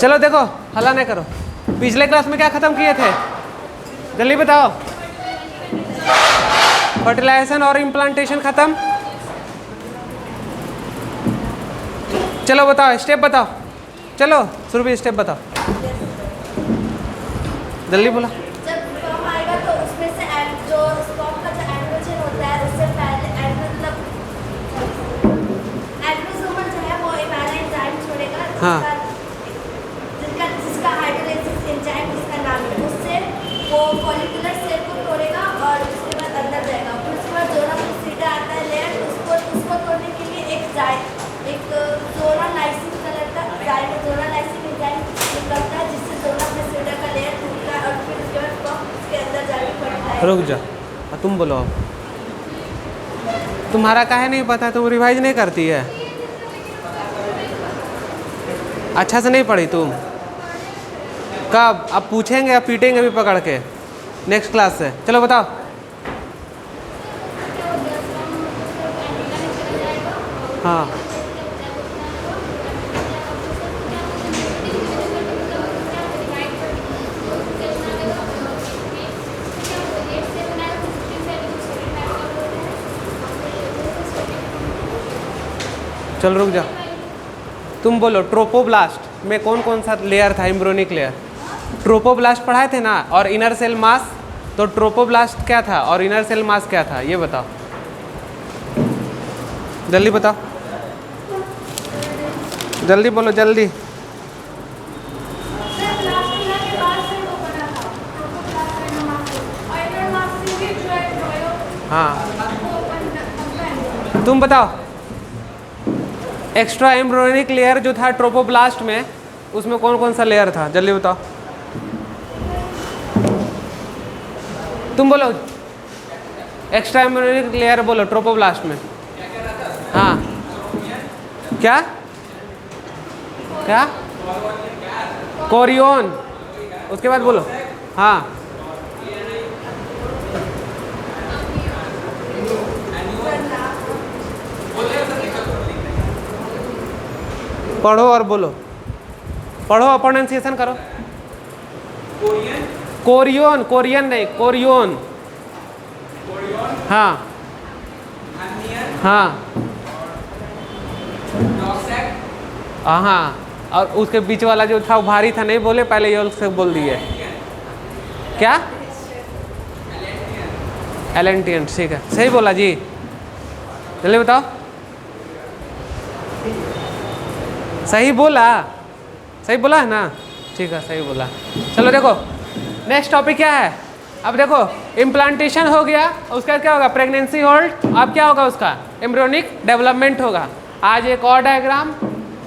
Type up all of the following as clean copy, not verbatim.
चलो देखो, हल्ला नहीं करो। पिछले क्लास में क्या खत्म किए थे, जल्दी बताओ। फर्टिलाइजेशन और इम्प्लांटेशन खत्म। चलो बताओ, स्टेप बताओ। चलो सुरभि स्टेप बताओ, जल्दी बोला। जब स्पर्म आएगा तो उसमें से जो स्पर्म का जो एंड्रोजन होता है उससे पहले मतलब एंड्रोसोमर जो है वो इम्यूनो एंजाइम छोड़ेगा, हाँ। जिसका हाइड्रोलाइसिस एंजाइम जिसका नाम है, उससे वो फॉलिकुलर सेल को तोड़ेगा और उसके बाद अंदर जाएगा। फिर उसके बाद जोना प्लूसिडा आता है लेयर, उसको तोड़ने के लिए एक जोना लाइसिन कलर का जोना लाइसिन एंजाइम निकलता है, जिससे जोना प्लूसिडा का लेयर टूटता है और फिर उसके बाद स्पर्म उसके अंदर जाके पड़ता है। रुक जा, तुम बोलो अब। तुम्हारा काहे नहीं पता, तुम रिवाइज नहीं करती है, अच्छा से नहीं पढ़ी तुम। कब अब पूछेंगे, अब पीटेंगे भी पकड़ के नेक्स्ट क्लास से। चलो बताओ। हाँ चल रुक जा, तुम बोलो। ट्रोपोब्लास्ट में कौन कौन सा लेयर था, एम्ब्रियोनिक लेयर? ट्रोपोब्लास्ट पढ़ाए थे ना, और इनर सेल मास। तो ट्रोपोब्लास्ट क्या था और इनर सेल मास क्या था, ये बताओ, जल्दी बताओ, जल्दी बोलो जल्दी। हाँ तुम बताओ। एक्स्ट्रा एम्ब्रियोनिक लेयर जो था ट्रोपोब्लास्ट में, उसमें कौन कौन सा लेयर था, जल्दी बताओ। तुम बोलो, एक्स्ट्रा एम्ब्रियोनिक लेयर बोलो ट्रोपोब्लास्ट में। हाँ क्या क्या? कोरियोन। उसके बाद बोलो। हाँ पढ़ो और बोलो, पढ़ो और प्रोनाउंसिएशन करो। कोरियन, कोरियन नहीं, कोरियोन। हाँ हाँ हाँ, और उसके बीच वाला जो था वो भारी था, नहीं बोले पहले, ये से बोल दिए। क्या? एलेंटियन, ठीक है, सही बोला जी, जल्दी बताओ। सही बोला, सही बोला है ना, ठीक है सही बोला। चलो देखो नेक्स्ट टॉपिक क्या है। अब देखो इम्प्लांटेशन हो गया, उसका क्या होगा, प्रेगनेंसी होल्ड। अब क्या होगा, उसका एम्ब्रियोनिक डेवलपमेंट होगा। आज एक और डायग्राम,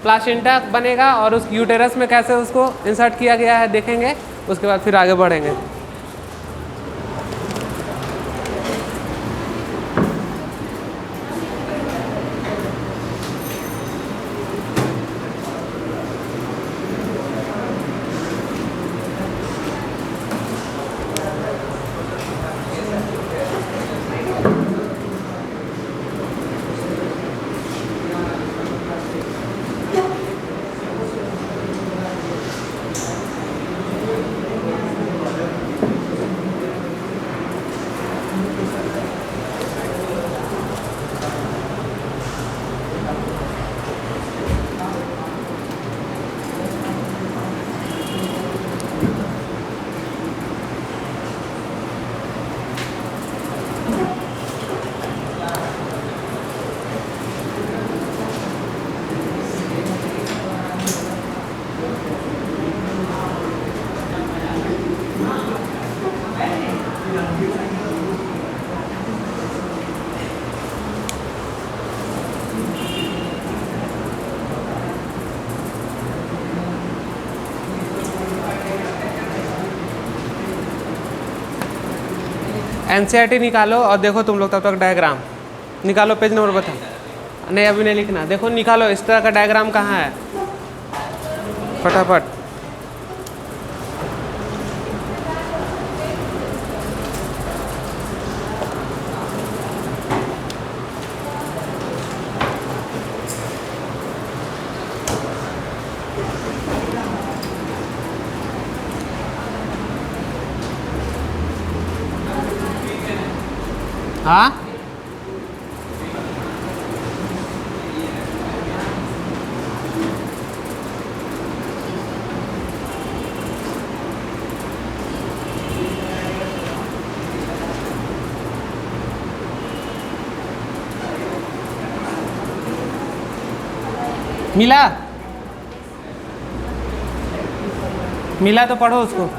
प्लासेंटा बनेगा और उस यूटेरस में कैसे उसको इंसर्ट किया गया है देखेंगे, उसके बाद फिर आगे बढ़ेंगे। एनसीईआरटी निकालो और देखो तुम लोग तब तक डायग्राम निकालो, पेज नंबर बता। नहीं अभी नहीं लिखना, देखो निकालो इस तरह का डायग्राम कहाँ है, फटाफट। हाँ मिला, मिला तो पढ़ो उसको।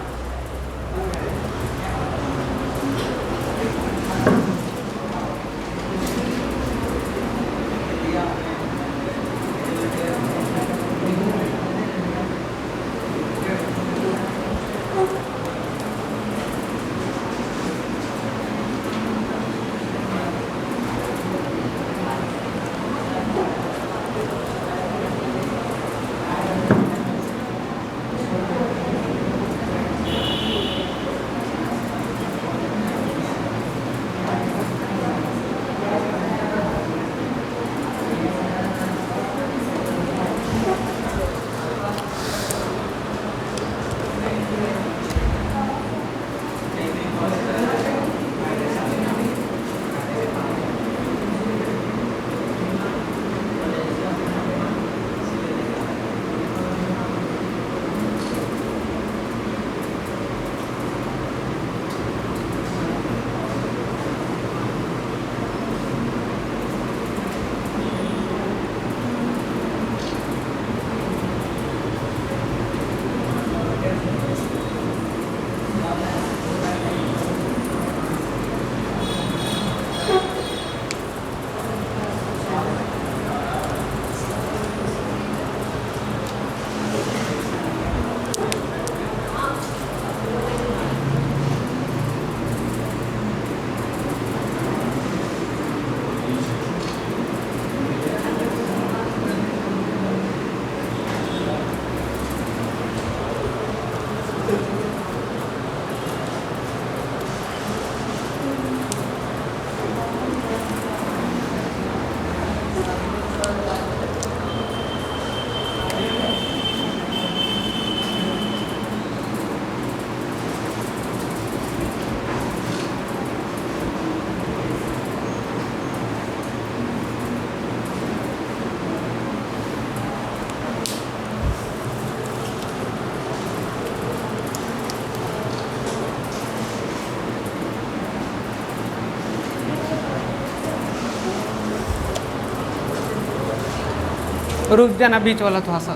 रुक जाना बीच वाला थोड़ा सा।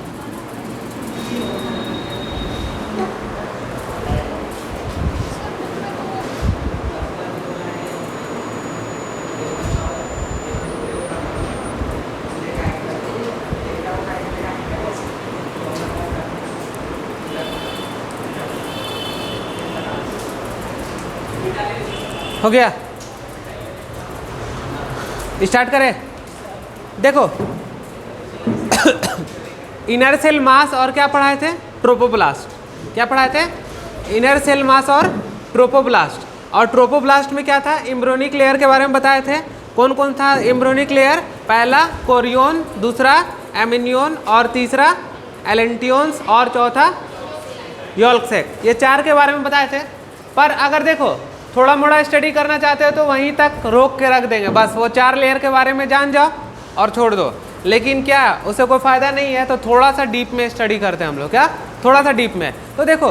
हो गया, स्टार्ट करें। देखो इनर सेल मास और क्या पढ़ाए थे, ट्रोपोब्लास्ट। क्या पढ़ाए थे, इनर सेल मास और ट्रोपोब्लास्ट। और ट्रोपोब्लास्ट में क्या था, एम्ब्रियोनिक लेयर के बारे में बताए थे। कौन कौन था एम्ब्रियोनिक लेयर, पहला कोरियोन, दूसरा एमिनियोन और तीसरा एलेंटियोन्स और चौथा यॉल्क सेक। ये चार के बारे में बताए थे। पर अगर देखो थोड़ा मोड़ा स्टडी करना चाहते हो तो वहीं तक रोक के रख देंगे, बस वो चार लेयर के बारे में जान जाओ और छोड़ दो। लेकिन क्या उससे कोई फ़ायदा नहीं है, तो थोड़ा सा डीप में स्टडी करते हैं हम लोग। क्या थोड़ा सा डीप में, तो देखो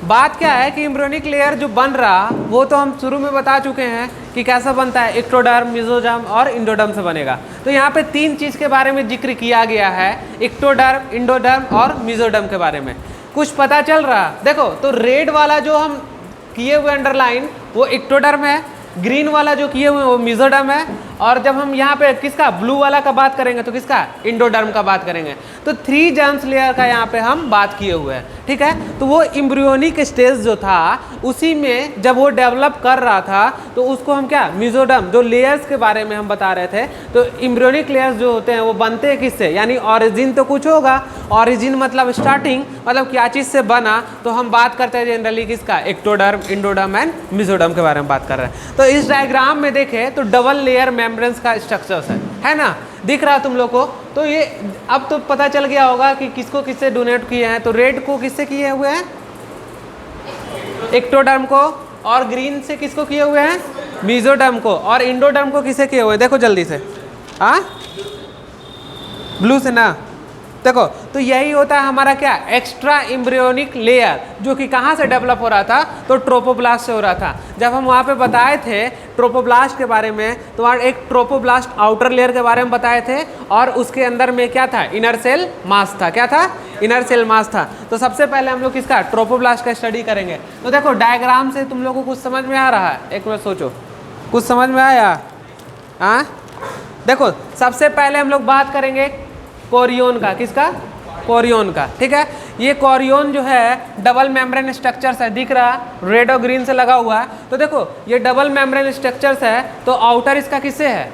बात क्या है कि एम्ब्रियोनिक लेयर जो बन रहा वो तो हम शुरू में बता चुके हैं कि कैसा बनता है, एक्टोडर्म, मेसोडर्म और इंडोडर्म से बनेगा। तो यहाँ पे तीन चीज़ के बारे में जिक्र किया गया है, एक्टोडर्म, इंडोडर्म और मेसोडर्म के बारे में कुछ पता चल रहा। देखो तो रेड वाला जो हम किए हुए अंडरलाइन वो एक्टोडर्म है, ग्रीन वाला जो किए हुए वो मेसोडर्म है, और जब हम यहाँ पे किसका ब्लू वाला का बात करेंगे तो किसका, इंडोडर्म का बात करेंगे। तो 3 जर्म्स लेयर का यहाँ पे हम बात किए हुए हैं, ठीक है। तो वो एम्ब्रियोनिक स्टेज जो था उसी में जब वो डेवलप कर रहा था तो उसको हम क्या, मेसोडर्म, जो लेयर्स के बारे में हम बता रहे थे। तो एम्ब्रियोनिक लेयर्स जो होते हैं वो बनते हैं किससे, यानी ऑरिजिन तो कुछ होगा, ऑरिजिन मतलब स्टार्टिंग, मतलब क्या चीज़ से बना। तो हम बात करते हैं जनरली किसका, एक्टोडर्म, इंडोडर्म एंड मेसोडर्म के बारे में बात कर रहे हैं। तो इस डायग्राम में देखें तो डबल लेयर मेम्ब्रेन्स का स्ट्रक्चर्स है ना, दिख रहा है तुम लोग को। तो ये अब तो पता चल गया होगा कि किसको किससे डोनेट किए हैं। तो रेड को किससे किए हुए हैं, एक्टोडर्म को, और ग्रीन से किसको किए हुए हैं, मीजोडर्म को, और इंडोडर्म को किसे किए हुए हैं, देखो जल्दी से, हाँ ब्लू से ना, देखो तो यही होता है हमारा क्या, एक्स्ट्रा एम्ब्रियोनिक लेयर, जो कि कहाँ से डेवलप हो रहा था, तो ट्रोपोब्लास्ट से हो रहा था। जब हम वहाँ पे बताए थे ट्रोपोब्लास्ट के बारे में, तो वहाँ एक ट्रोपोब्लास्ट आउटर लेयर के बारे में बताए थे, और उसके अंदर में क्या था, इनर सेल मास था, क्या था, इनर सेल मास था। तो सबसे पहले हम लोग किसका, ट्रोपोब्लास्ट का स्टडी करेंगे। तो देखो डायग्राम से तुम लोग को कुछ समझ में आ रहा है, एक मिनट सोचो, कुछ समझ में आया, हाँ देखो सबसे पहले हम लोग बात करेंगे कोरियोन का, किसका, कोरियोन का, ठीक है। ये कोरियोन जो है डबल मेम्ब्रेन स्ट्रक्चर्स है, दिख रहा रेड और ग्रीन से लगा हुआ है। तो देखो ये डबल मेम्ब्रेन स्ट्रक्चर्स है, तो आउटर इसका किससे है,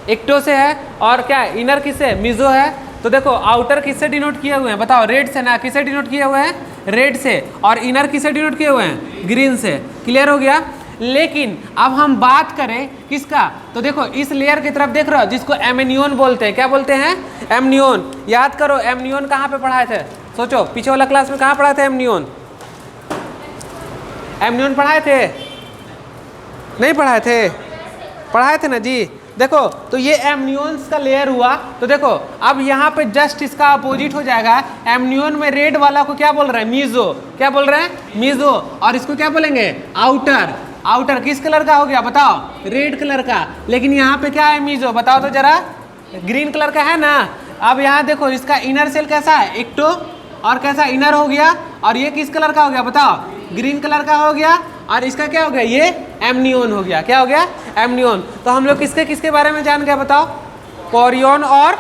एक्टो से है, और क्या इनर किससे है, मीजो है। तो देखो आउटर किससे डिनोट किए हुए हैं, बताओ, रेड से ना, किससे डिनोट किए हुए हैं, रेड से, और इनर किससे डिनोट किए हुए हैं, ग्रीन से। क्लियर हो गया। लेकिन अब हम बात करें किसका, तो देखो इस लेयर की तरफ देख रहे हो, जिसको एमनियोन बोलते हैं, क्या बोलते हैं, एमनियोन। याद करो एमनियोन कहाँ पे पढ़ाए थे, सोचो पीछे वाला क्लास में कहाँ पढ़ाए थे एमनियोन, एमनियोन पढ़ाए थे, नहीं पढ़ाए थे, पढ़ाए थे ना जी। देखो तो ये एमनियोन्स का लेयर हुआ। तो देखो अब यहाँ पे जस्ट इसका अपोजिट हो जाएगा, एमनियोन में रेड वाला को क्या बोल रहे हैं, मीजो, क्या बोल रहे हैं, मीजो, और इसको क्या बोलेंगे, आउटर। आउटर किस कलर का हो गया, बताओ, रेड कलर का। लेकिन यहाँ पे क्या है, मीजो, बताओ तो जरा, ग्रीन कलर का है ना। अब यहाँ देखो इसका इनर सेल कैसा है, एक्टो, और कैसा इनर हो गया, और ये किस कलर का हो गया, बताओ, ग्रीन कलर का हो गया, और इसका क्या हो गया, ये एमनियोन हो गया, क्या हो गया, एमनियोन। तो हम लोग किसके किसके बारे में जान गए, बताओ, कोरियोन और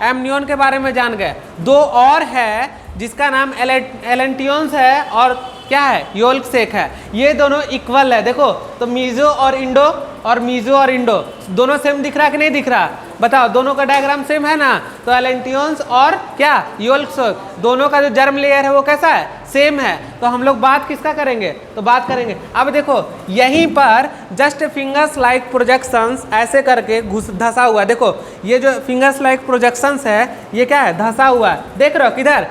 एमनियोन के बारे में जान गए। दो और है जिसका नाम एलेंटियोन्स है, और क्या है, योल्क सेक है। ये दोनों इक्वल है, देखो तो मीजो और इंडो, और मीजो और इंडो दोनों सेम दिख रहा कि नहीं दिख रहा, बताओ, दोनों का डायग्राम सेम है ना। तो एलेंटियोन्स और क्या, योल्क सेक, दोनों का जो जर्म लेयर है वो कैसा है, सेम है। तो हम लोग बात किसका करेंगे, तो बात करेंगे, अब देखो यहीं पर जस्ट फिंगर्स लाइक प्रोजेक्शंस ऐसे करके घुस धसा हुआ है। देखो ये जो फिंगर्स लाइक प्रोजेक्शंस है, ये क्या है, धसा हुआ है, देख रहे हो किधर,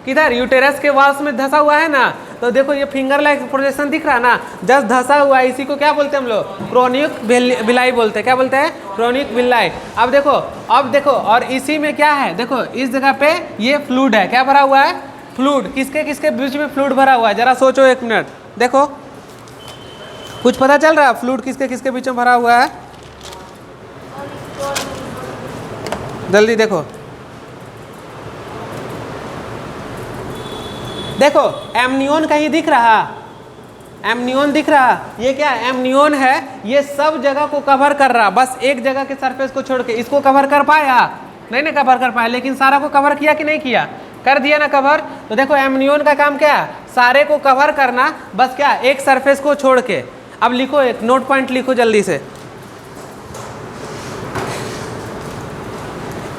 किधर, यूटेरस के वाल्स में धसा हुआ है ना। तो देखो ये फिंगर लाइक प्रोजेक्शन दिख रहा है ना, जस्ट धसा हुआ है, इसी को क्या बोलते हैं हम लोग, क्रोनिक विलाई बोलते हैं, क्या बोलते हैं, क्रोनिक विलाई। अब देखो और इसी में क्या है, देखो इस जगह पे ये फ्लूइड है, क्या भरा हुआ है, फ्लूइड। किसके किसके बीच में फ्लूइड भरा हुआ है, जरा सोचो एक मिनट, देखो कुछ पता चल रहा है, फ्लूइड किसके किसके बीच में भरा हुआ है, जल्दी देखो। देखो एमनियोन कहीं दिख रहा, एमनियोन दिख रहा, ये क्या एमनियोन है, ये सब जगह को कवर कर रहा, बस एक जगह के सरफेस को छोड़ के। इसको कवर कर पाया, नहीं ना कवर कर पाया, लेकिन सारा को कवर किया कि नहीं किया, कर दिया ना कवर। तो देखो एमनियोन का काम क्या है, सारे को कवर करना, बस क्या एक सरफेस को छोड़ के। अब लिखो, एक नोट पॉइंट लिखो जल्दी से,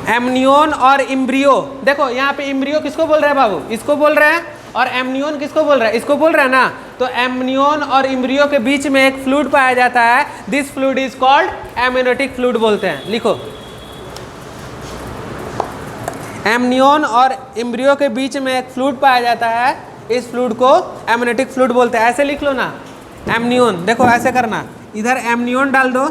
एमनियोन और इम्ब्रियो। देखो यहाँ पे इम्ब्रियो किसको बोल रहे हैं बाबू, इसको बोल रहे हैं, और एमनियोन किसको बोल रहा है, इसको बोल रहा है ना। तो एमनियोन और इम्ब्रियो के बीच में एक फ्लूइड पाया जाता है, this fluid is called amniotic fluid बोलते हैं। लिखो, एमनियोन और इम्ब्रियो के बीच में एक फ्लूइड पाया जाता है, इस फ्लूइड को एमनियोटिक फ्लूइड बोलते हैं। ऐसे लिख लो ना, एमनियोन, देखो ऐसे करना, इधर एमनियोन डाल दो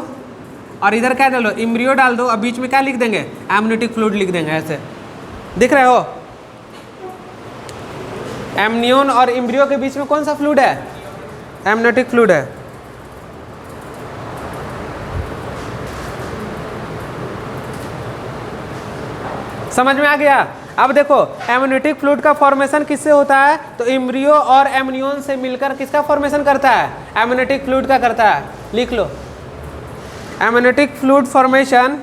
और इधर क्या डालो, इम्ब्रियो डाल दो, और बीच में क्या लिख देंगे, एमनियोटिक फ्लूइड लिख देंगे। ऐसे दिख रहे हो, एमनियोन और इम्ब्रियो के बीच में कौन सा फ्लूइड है, एमनियोटिक फ्लूइड है। समझ में आ गया। अब देखो एमनियोटिक फ्लूइड का फॉर्मेशन किससे होता है, तो इम्ब्रियो और एमनियोन से मिलकर किसका फॉर्मेशन करता है, एमनियोटिक फ्लूइड का करता है। लिख लो, amniotic fluid formation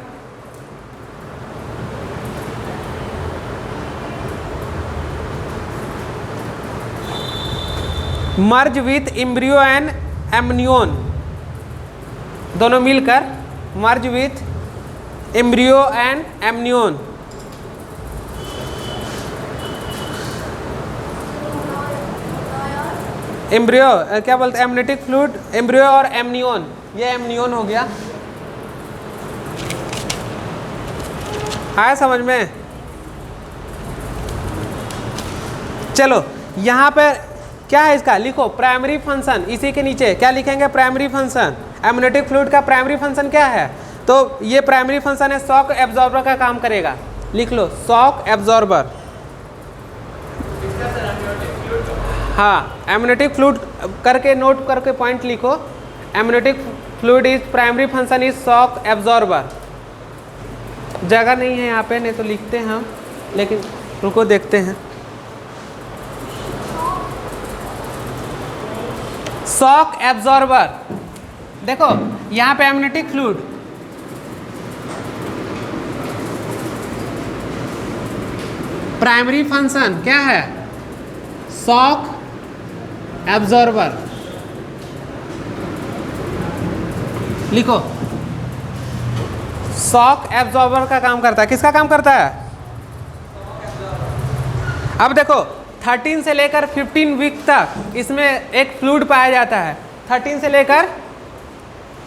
merge with embryo and amnion, दोनों मिलकर merge with embryo and amnion. Embryo क्या बोलते हैं, एमनियोटिक फ्लूइड, एम्ब्रियो और एमनियोन, ये एमनियोन हो गया। आया समझ में। चलो यहाँ पर क्या है इसका, लिखो प्राइमरी फंक्शन, इसी के नीचे क्या लिखेंगे, प्राइमरी फंक्शन। एमनियोटिक फ्लूइड का प्राइमरी फंक्शन क्या है, तो ये प्राइमरी फंक्शन है शॉक एब्जॉर्बर का काम करेगा, लिख लो शॉक एब्जॉर्बर। हाँ, एमनियोटिक फ्लूइड करके नोट करके पॉइंट लिखो, amniotic fluid is primary function is shock absorber. जगह नहीं है यहाँ पे, नहीं तो लिखते हैं हम, लेकिन रुको देखते हैं। शॉक एब्जॉर्बर, देखो यहाँ पे एमनियोटिक फ्लूइड, प्राइमरी फंक्शन क्या है, शॉक एब्जॉर्बर, लिखो शॉक एब्जॉर्बर का काम करता है। किसका काम करता है, अब देखो 13 से लेकर 15 वीक तक इसमें एक फ्लूइड पाया जाता है। 13 से लेकर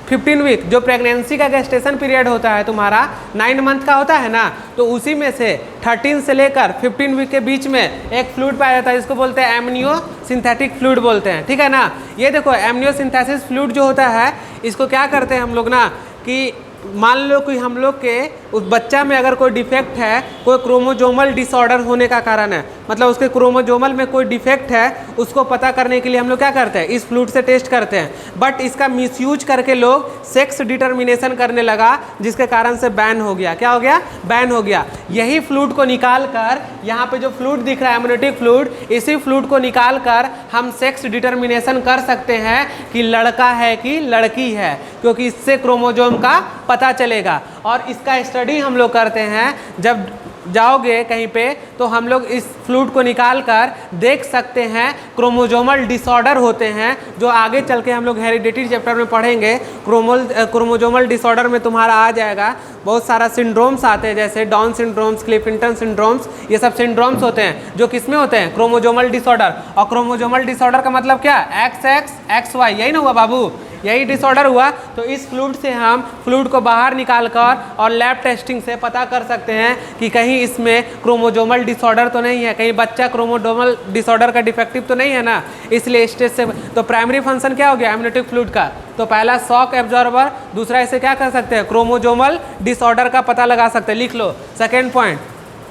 15 वीक जो प्रेगनेंसी का गेस्टेशन पीरियड होता है तुम्हारा 9 मंथ का होता है ना, तो उसी में से 13 से लेकर 15 वीक के बीच में एक फ्लूइड पाया जाता है, इसको बोलते हैं एमनियो सिंथेटिक फ्लूइड बोलते हैं, ठीक है ना। ये देखो एमनियो सिंथेसिस फ्लूइड जो होता है, इसको क्या करते हैं हम लोग ना, कि मान लो कि हम लोग के उस बच्चा में अगर कोई डिफेक्ट है, कोई क्रोमोजोमल डिसऑर्डर होने का कारण है, मतलब उसके क्रोमोजोमल में कोई डिफेक्ट है, उसको पता करने के लिए हम लोग क्या करते हैं, इस फ्लूइड से टेस्ट करते हैं। बट इसका मिसयूज करके लोग सेक्स डिटर्मिनेशन करने लगा, जिसके कारण से बैन हो गया। क्या हो गया, बैन हो गया। यही फ्लूइड को निकाल कर, यहाँ पे जो फ्लूइड दिख रहा है एमनियोटिक फ्लूइड, इसी फ्लूइड को निकाल कर हम सेक्स डिटर्मिनेशन कर सकते हैं कि लड़का है कि लड़की है, क्योंकि इससे क्रोमोजोम का पता चलेगा। और इसका स्टडी हम लोग करते हैं, जब जाओगे कहीं पे तो हम लोग इस फ्लूइड को निकाल कर देख सकते हैं क्रोमोजोमल डिसऑर्डर होते हैं, जो आगे चल के हम लोग हेरिडिटी चैप्टर में पढ़ेंगे। क्रोमोजोमल डिसऑर्डर में तुम्हारा आ जाएगा बहुत सारा सिंड्रोम्स आते हैं, जैसे डाउन सिंड्रोम्स, क्लिफिंटन सिंड्रोम्स, ये सब सिंड्रोम्स होते हैं जो किसमें होते हैं, क्रोमोजोमल डिसऑर्डर। और क्रोमोजोमल डिसऑर्डर का मतलब क्या, XX XY, यही ना हुआ बाबू, यही डिसऑर्डर हुआ। तो इस फ्लूइड से हम फ्लूइड को बाहर निकाल कर और लैब टेस्टिंग से पता कर सकते हैं कि कहीं इसमें क्रोमोजोमल डिसऑर्डर तो नहीं है, कहीं बच्चा क्रोमोजोमल डिसऑर्डर का डिफेक्टिव तो नहीं है ना, इसलिए स्टेज से। तो प्राइमरी फंक्शन क्या हो गया एमनियोटिक फ्लूइड का, तो पहला शॉक एब्जॉर्बर, दूसरा इसे क्या कर सकते हैं, क्रोमोजोमल डिसऑर्डर का पता लगा सकते हैं। लिख लो second point,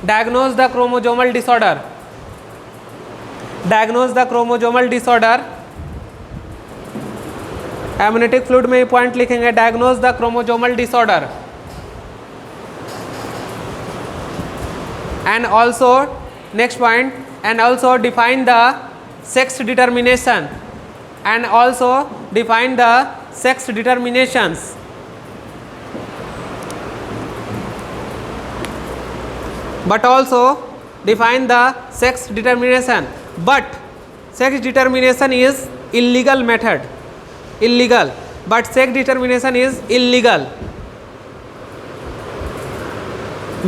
diagnose the chromosomal disorder, diagnose the chromosomal disorder. Amniotic fluid में ये पॉइंट लिखेंगे, diagnose the chromosomal disorder. And also next point, and also define the sex determination, and also define the sex determinations. But also define the sex determination, but sex determination is illegal method, illegal, but sex determination is illegal,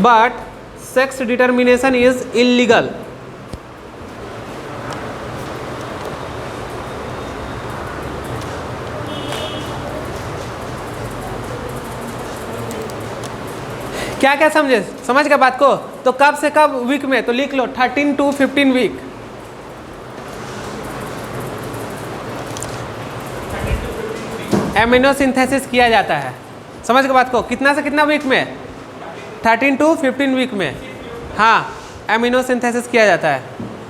but sex determination is illegal. क्या क्या समझे, समझ गए बात को। तो कब से कब वीक में, तो लिख लो 13 to 15 वीक। एमिनो सिंथेसिस किया जाता है, समझ गए बात को। कितना से कितना वीक में, 13 to 15 वीक में, हाँ एमिनो सिंथेसिस किया जाता है।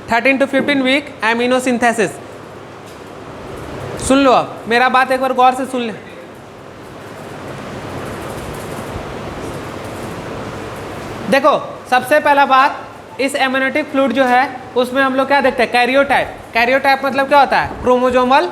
13 to 15 वीक एमिनो सिंथेसिस। सुन लो, अब मेरा बात एक बार गौर से सुन ले। देखो सबसे पहला बात, इस एमनियोटिक फ्लूइड जो है उसमें हम लोग क्या देखते हैं, कैरियोटाइप। कैरियोटाइप मतलब क्या होता है, क्रोमोजोमल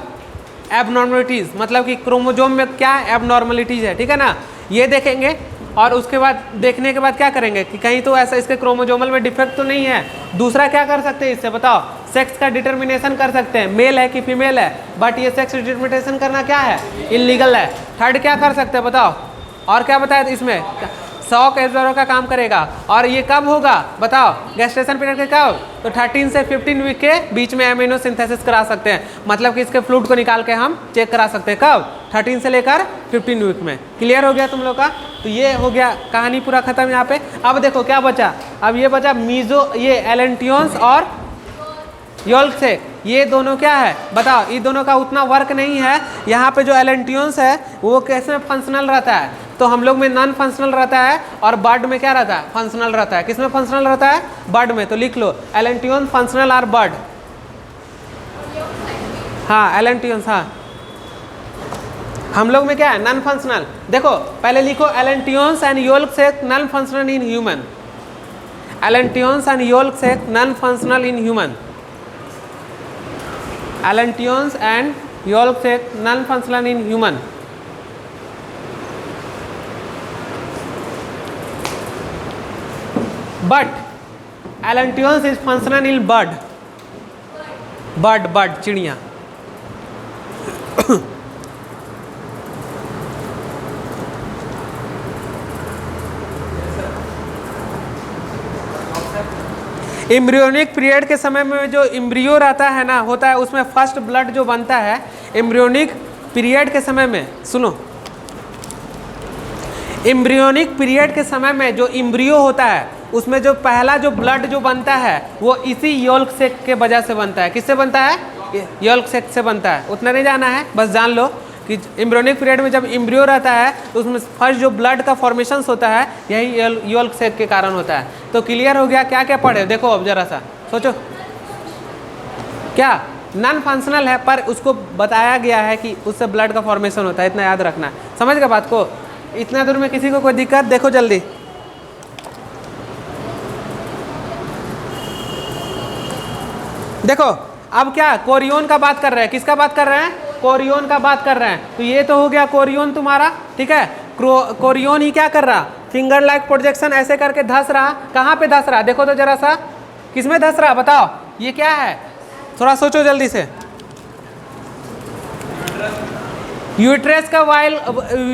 एबनॉर्मलिटीज़, मतलब कि क्रोमोजोम में क्या एबनॉर्मलिटीज़ है, ठीक है ना, ये देखेंगे। और उसके बाद देखने के बाद क्या करेंगे कि कहीं तो ऐसा इसके क्रोमोजोमल में डिफेक्ट तो नहीं है। दूसरा क्या कर सकते हैं इससे, बताओ, सेक्स का डिटर्मिनेशन कर सकते हैं, मेल है कि फीमेल है, बट ये सेक्स डिटर्मिनेशन करना क्या है, इलीगल है। थर्ड क्या कर सकते हैं बताओ, और क्या बताया इसमें, शॉक एब्जॉर्बर का काम करेगा। और ये कब होगा बताओ, गेस्टेशन पीरियड के कब, तो 13 से 15 वीक के बीच में एमिनो सिंथेसिस करा सकते हैं, मतलब कि इसके फ्लूइड को निकाल के हम चेक करा सकते हैं। कब, 13 से लेकर 15 वीक में। क्लियर हो गया तुम लोग का। तो ये हो गया, कहानी पूरा खत्म यहाँ पे। अब देखो क्या बचा, अब ये बचा मीजो, ये एलेंटियोन्स और योल्क सेक, ये दोनों क्या है बताओ, ये दोनों का उतना वर्क नहीं है। यहाँ पे जो एलेंटियंस है वो कैसे फंक्शनल रहता है, तो हम लोग में नॉन फंक्शनल रहता है और बर्ड में क्या रहता है, फंक्शनल रहता है। किसमें फंक्शनल रहता है, बर्ड में। तो लिख लो एलेंटियंस फंक्शनल आर बर्ड। हाँ एलेंटियंस, हाँ हम लोग में क्या है, नॉन फंक्शनल। देखो पहले लिखो allantois and yolk sac non functional in human, allantois and yolk sac non functional in human, allantois and yolk sac non functional in human. But allantois is functional in bird, bird चिड़िया। Embryonic period के समय में जो embryo रहता है ना, होता है उसमें फर्स्ट ब्लड जो बनता है एम्ब्रियोनिक पीरियड के समय में, सुनो एम्ब्रियोनिक पीरियड के समय में जो एम्ब्रियो होता है उसमें जो पहला जो ब्लड जो बनता है वो इसी योल्क सेक के वजह से बनता है। किससे बनता है, योल्क सेक से बनता है। उतना नहीं जाना है, बस जान लो कि एम्ब्रियोनिक पीरियड में जब एम्ब्रियो रहता है तो उसमें फर्स्ट जो ब्लड का फॉर्मेशन होता है यही योल्क सेक के कारण होता है। तो क्लियर हो गया, क्या क्या पढ़े देखो अब जरा सा सोचो। क्या नॉन फंक्शनल है पर उसको बताया गया है कि उससे ब्लड का फॉर्मेशन होता है, इतना याद रखना है। समझ गए बात को, इतना दूर में किसी को कोई दिक्कत, देखो जल्दी। देखो अब क्या कोरियोन का बात कर रहे हैं, किसका बात कर रहे हैं, कोरियोन का बात कर रहे हैं। तो ये तो हो गया कोरियोन तुम्हारा, ठीक है। कोरियोन ही क्या कर रहा, फिंगर लाइक प्रोजेक्शन ऐसे करके धस रहा। कहाँ पे धस रहा देखो तो जरा सा, किसमें धस रहा बताओ, ये क्या है, थोड़ा सोचो जल्दी से। यूट्रस का वाल,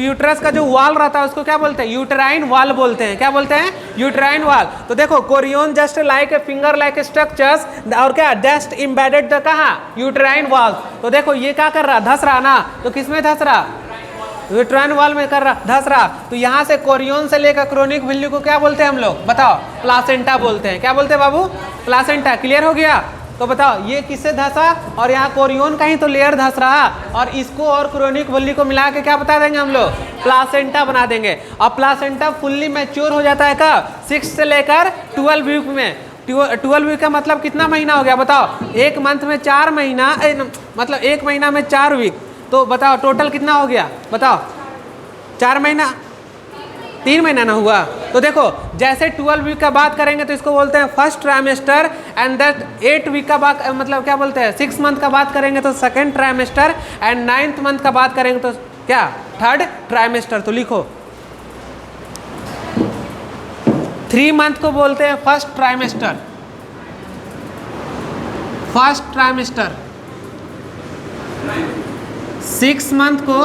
यूट्रस का जो वाल रहता है उसको क्या बोलते हैं, यूट्राइन वाल बोलते हैं। क्या बोलते हैं, यूट्राइन वाल। तो देखो chorion just like a finger like structures और क्या जस्ट एम्बेडेड द कहाँ, यूट्राइन वाल। तो देखो ये क्या कर रहा, धस रहा ना, तो किसमें धस रहा, यूट्राइन वाल में कर रहा, धस रहा। तो यहाँ से कोरियोन से लेकर क्रोनिक विल्ली को क्या बोलते हैं हम लोग बताओ, प्लासेंटा बोलते हैं। क्या बोलते हैं बाबू, प्लासेंटा। क्लियर हो गया। तो बताओ ये किससे धसा, और यहाँ कोरियोन का ही तो लेयर धस रहा, और इसको और क्रोनिक वल्ली को मिला के क्या बता देंगे हम लोग, प्लासेंटा बना देंगे। और प्लासेंटा फुल्ली मैच्योर हो जाता है कब, 6 से लेकर 12 वीक में। 12 वीक का मतलब कितना महीना हो गया बताओ, एक मंथ में 4 महीना, मतलब एक महीना में 4 वीक। तो बताओ टोटल कितना हो गया बताओ, 4 महीना, 3 महीना ना हुआ। तो देखो जैसे 12 वीक का बात करेंगे तो इसको बोलते हैं first trimester, and that 8 week का बात मतलब क्या बोलते हैं, 6 मंथ का बात करेंगे तो second trimester, and 9th month का बात करेंगे तो क्या, थर्ड ट्राइमेस्टर। तो लिखो 3 मंथ को बोलते हैं first trimester, first trimester. 6 month को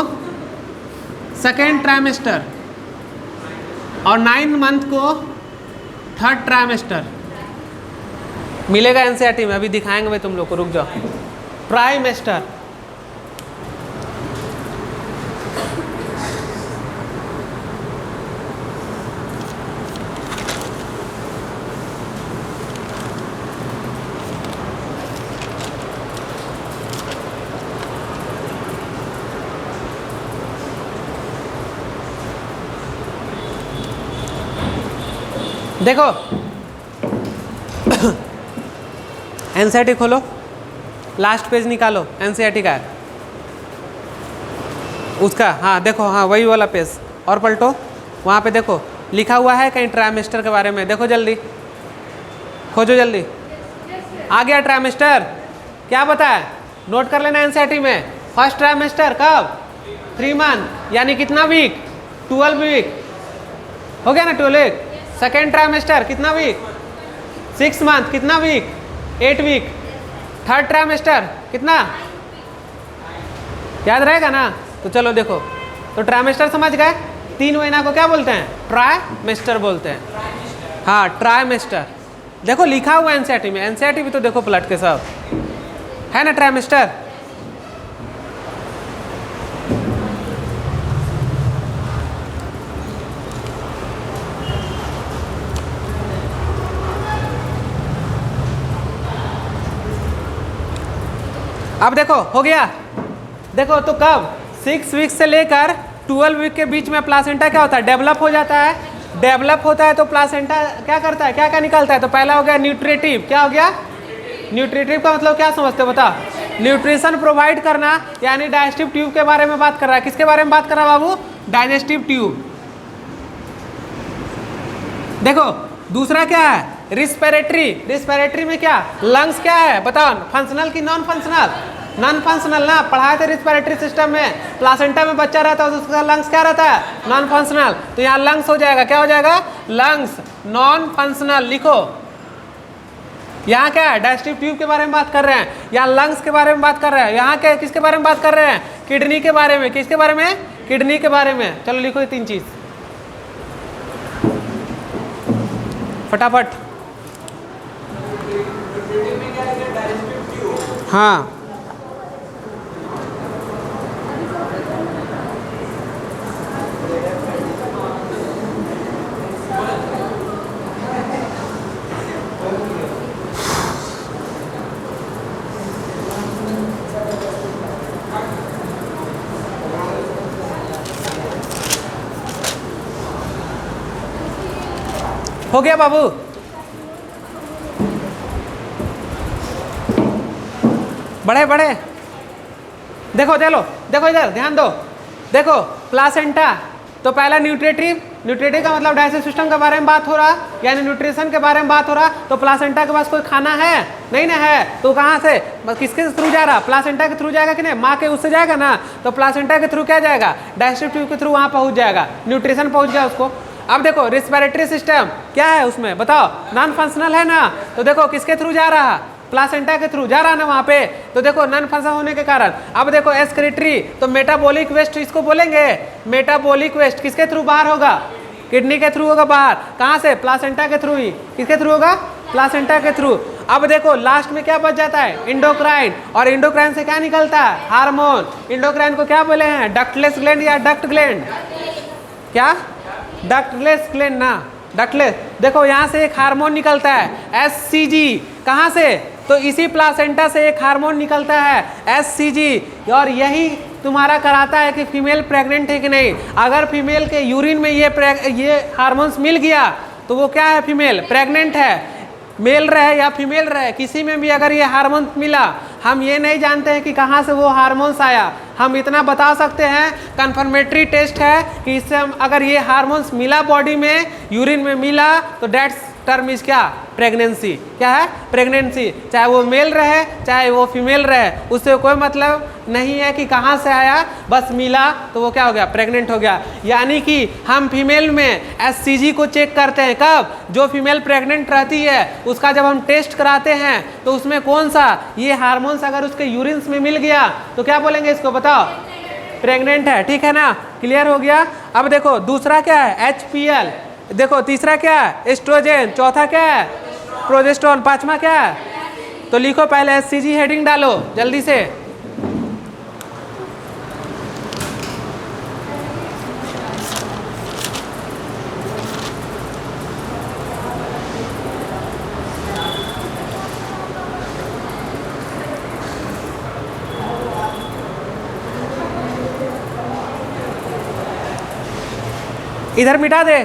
सेकेंड ट्राइमेस्टर, और 9 मंथ को थर्ड ट्राइमेस्टर। मिलेगा एनसीईआरटी में, अभी दिखाएंगे भाई तुम लोग को, रुक जाओ। ट्राइमेस्टर, देखो एनसीईआरटी खोलो, लास्ट पेज निकालो एनसीईआरटी का उसका, हाँ देखो, हाँ वही वाला पेज, और पलटो, वहाँ पे देखो लिखा हुआ है कहीं ट्राइमेस्टर के बारे में, देखो जल्दी खोजो जल्दी। आ गया ट्राइमेस्टर, क्या बताया, नोट कर लेना एनसीईआरटी में। फर्स्ट ट्राइमेस्टर कब, 3 मंथ, यानी कितना वीक, 12 वीक हो गया ना, 12 वीक। सेकेंड ट्राइमेस्टर कितना वीक, 6 मंथ, कितना वीक, 8 वीक। थर्ड ट्राइमेस्टर कितना, याद रहेगा ना। तो चलो देखो, तो ट्राइमेस्टर समझ गए, 3 महीना को क्या बोलते हैं, ट्राइमेस्टर बोलते हैं। हाँ ट्राइमेस्टर, देखो लिखा हुआ है एनसीईआरटी में, एनसीईआरटी भी तो देखो पलट के सब है ना, ट्राइमेस्टर। अब देखो हो गया। देखो तो कब 6 वीक से लेकर 12 वीक के बीच में प्लासेंटा क्या होता है, डेवलप हो जाता है। डेवलप होता है तो प्लासेंटा क्या करता है, क्या क्या निकलता है। तो पहला हो गया न्यूट्रिटिव, क्या हो गया, न्यूट्रिटिव का मतलब क्या समझते हो बता, न्यूट्रिशन प्रोवाइड करना, यानी डाइजेस्टिव ट्यूब के बारे में बात कर रहा है। किसके बारे में बात कर रहा है बाबू, डाइजेस्टिव ट्यूब। देखो दूसरा क्या है, रिस्पिरेटरी। रिस्पिरेटरी में क्या, लंग्स क्या है बताओ, फंक्शनल की नॉन फंक्शनल, नॉन फंक्शनल ना, पढ़ाए थे रिस्पिरेटरी सिस्टम में। प्लासेंटा में बच्चा रहता है तो उसका लंग्स क्या रहता है, नॉन फंक्शनल। तो यहाँ लंग्स हो जाएगा, क्या हो जाएगा, लंग्स नॉन फंक्शनल। लिखो यहाँ क्या है, डाइजेस्टिव ट्यूब के बारे में बात कर रहे हैं, यहाँ लंग्स के बारे में बात कर रहे हैं। यहाँ क्या किसके बारे में बात कर रहे हैं, किडनी के बारे में। किसके बारे में, किडनी के बारे में। चलो लिखो ये 3 चीज फटाफट। हाँ हो गया बाबू। बड़े बड़े देखो देखो इधर ध्यान दो। देखो प्लासेंटा तो पहला न्यूट्रिटिव, न्यूट्रिटिव का मतलब डाइजेस्टिव सिस्टम के बारे में बात हो रहा, यानी न्यूट्रिशन के बारे में बात हो रहा। तो प्लासेंटा के पास कोई खाना है नहीं ना है, तो कहाँ से, किसके थ्रू जा रहा, प्लासेंटा के थ्रू जाएगा कि नहीं, माँ के उससे जाएगा ना। तो प्लासेंटा के थ्रू क्या जाएगा, डाइजेस्टिव ट्यूब के थ्रू वहाँ पहुँच जाएगा, न्यूट्रिशन पहुँच गया उसको। अब देखो रिस्पिरेटरी सिस्टम क्या है उसमें बताओ, नॉन फंक्शनल है ना। तो देखो किसके थ्रू जा रहा, प्लासेंटा के थ्रू जा रहा ना वहाँ पे। तो देखो नॉन फंक्शनल होने के कारण। अब देखो एक्सक्रीटरी तो मेटाबॉलिक वेस्ट इसको बोलेंगे, मेटाबॉलिक वेस्ट किसके थ्रू बाहर होगा, किडनी के थ्रू होगा बाहर। कहाँ से, प्लासेंटा के थ्रू ही। किसके थ्रू होगा, प्लासेंटा के थ्रू। अब देखो लास्ट में क्या बच जाता है, इंडोक्राइन। और इंडोक्राइन से क्या निकलता है, हार्मोन। इंडोक्राइन को क्या बोले हैं, डक्टलेस ग्लैंड या डक्ट ग्लैंड, क्या, डक्टलेस ग्लैंड ना, डक्टलेस। देखो यहाँ से एक हार्मोन निकलता है SCG, कहाँ से, तो इसी प्लासेंटा से एक हार्मोन निकलता है SCG। और यही तुम्हारा कराता है कि फीमेल प्रेग्नेंट है कि नहीं। अगर फीमेल के यूरिन में ये हार्मोन्स मिल गया तो वो क्या है, फीमेल प्रेग्नेंट है। मेल रहे या फीमेल रहे, किसी में भी अगर ये हार्मोन मिला, हम ये नहीं जानते हैं कि कहाँ से वो हार्मोन्स आया। हम इतना बता सकते हैं, कंफर्मेटरी टेस्ट है कि इससे हम अगर ये हार्मोन्स मिला बॉडी में, यूरिन में मिला, तो डेट्स टर्म इज क्या, प्रेगनेंसी। क्या है, प्रेगनेंसी। चाहे वो मेल रहे चाहे वो फीमेल रहे, उससे कोई मतलब नहीं है कि कहाँ से आया, बस मिला तो वो क्या हो गया, प्रेग्नेंट हो गया। यानी कि हम फीमेल में SCG को चेक करते हैं कब, जो फीमेल प्रेग्नेंट रहती है उसका जब हम टेस्ट कराते हैं तो उसमें कौन सा ये हार्मोन्स अगर उसके यूरिन्स में मिल गया तो क्या बोलेंगे इसको बताओ, प्रेग्नेंट है। ठीक है ना, क्लियर हो गया। अब देखो दूसरा क्या है, HPL। देखो तीसरा क्या है, एस्ट्रोजन। चौथा क्या है, प्रोजेस्टेरोन। पांचवा क्या है, तो लिखो पहले SCG हेडिंग डालो जल्दी से। इधर मिटा दे,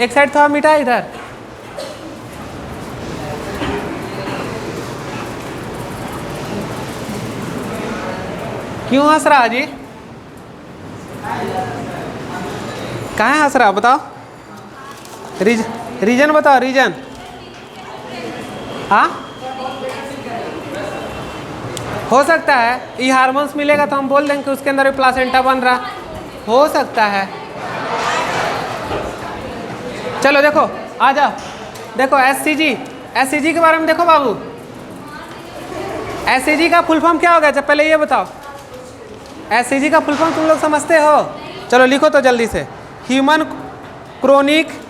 एक साइड थोड़ा मिटा इधर। क्यों हंस रहा जी, कहाँ हंस रहा बताओ, रीजन बताओ, रीजन। हाँ हो सकता है ये हार्मोन्स मिलेगा तो हम बोल देंगे कि उसके अंदर भी प्लासेंटा बन रहा, हो सकता है। चलो देखो आ जाओ, देखो SCG के बारे में देखो बाबू। SCG का फुल फॉर्म क्या होगा, जब पहले ये बताओ, SCG का फुल फॉर्म तुम लोग समझते हो, चलो लिखो तो जल्दी से। Human chronic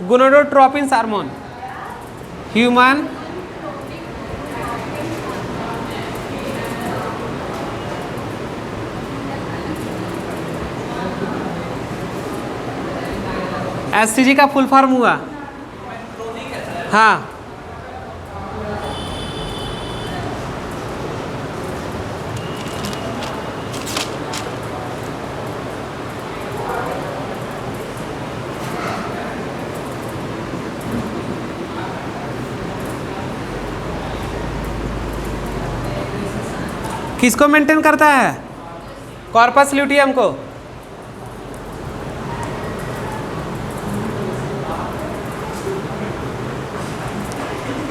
gonadotropin hormone, human SCG का फुल फॉर्म हुआ, हाँ किसको मेंटेन करता है? कॉर्पस ल्यूटियम को।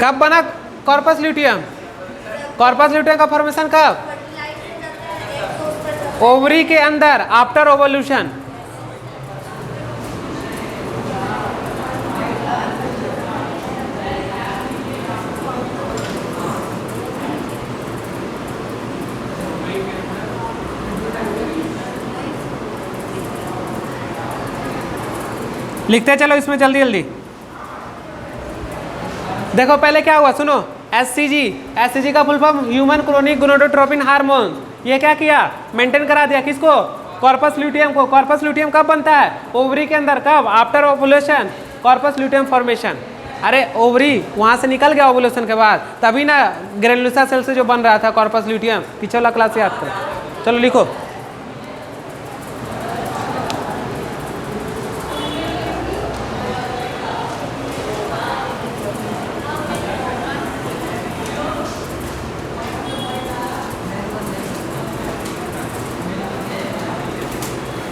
कब बना कॉर्पस ल्यूटियम? कॉर्पस ल्यूटियम का फॉर्मेशन कब? ओवरी के अंदर, आफ्टर ओवल्यूशन। लिखते चलो इसमें जल्दी जल्दी। देखो पहले क्या हुआ सुनो, एससीजी का full form human chronic gonadotropin hormone. ये क्या किया? मेंटेन करा दिया किसको? कॉर्पस ल्यूटियम को। कॉर्पस ल्यूटियम कब बनता है? ओवरी के अंदर। कब? After ovulation corpus luteum formation. अरे ओवरी वहां से निकल गया ओवुलेशन के बाद, तभी ना ग्रेनुलोसा सेल से जो बन रहा था कॉर्पस ल्यूटियम। पीछे वाला क्लास याद करो। चलो लिखो।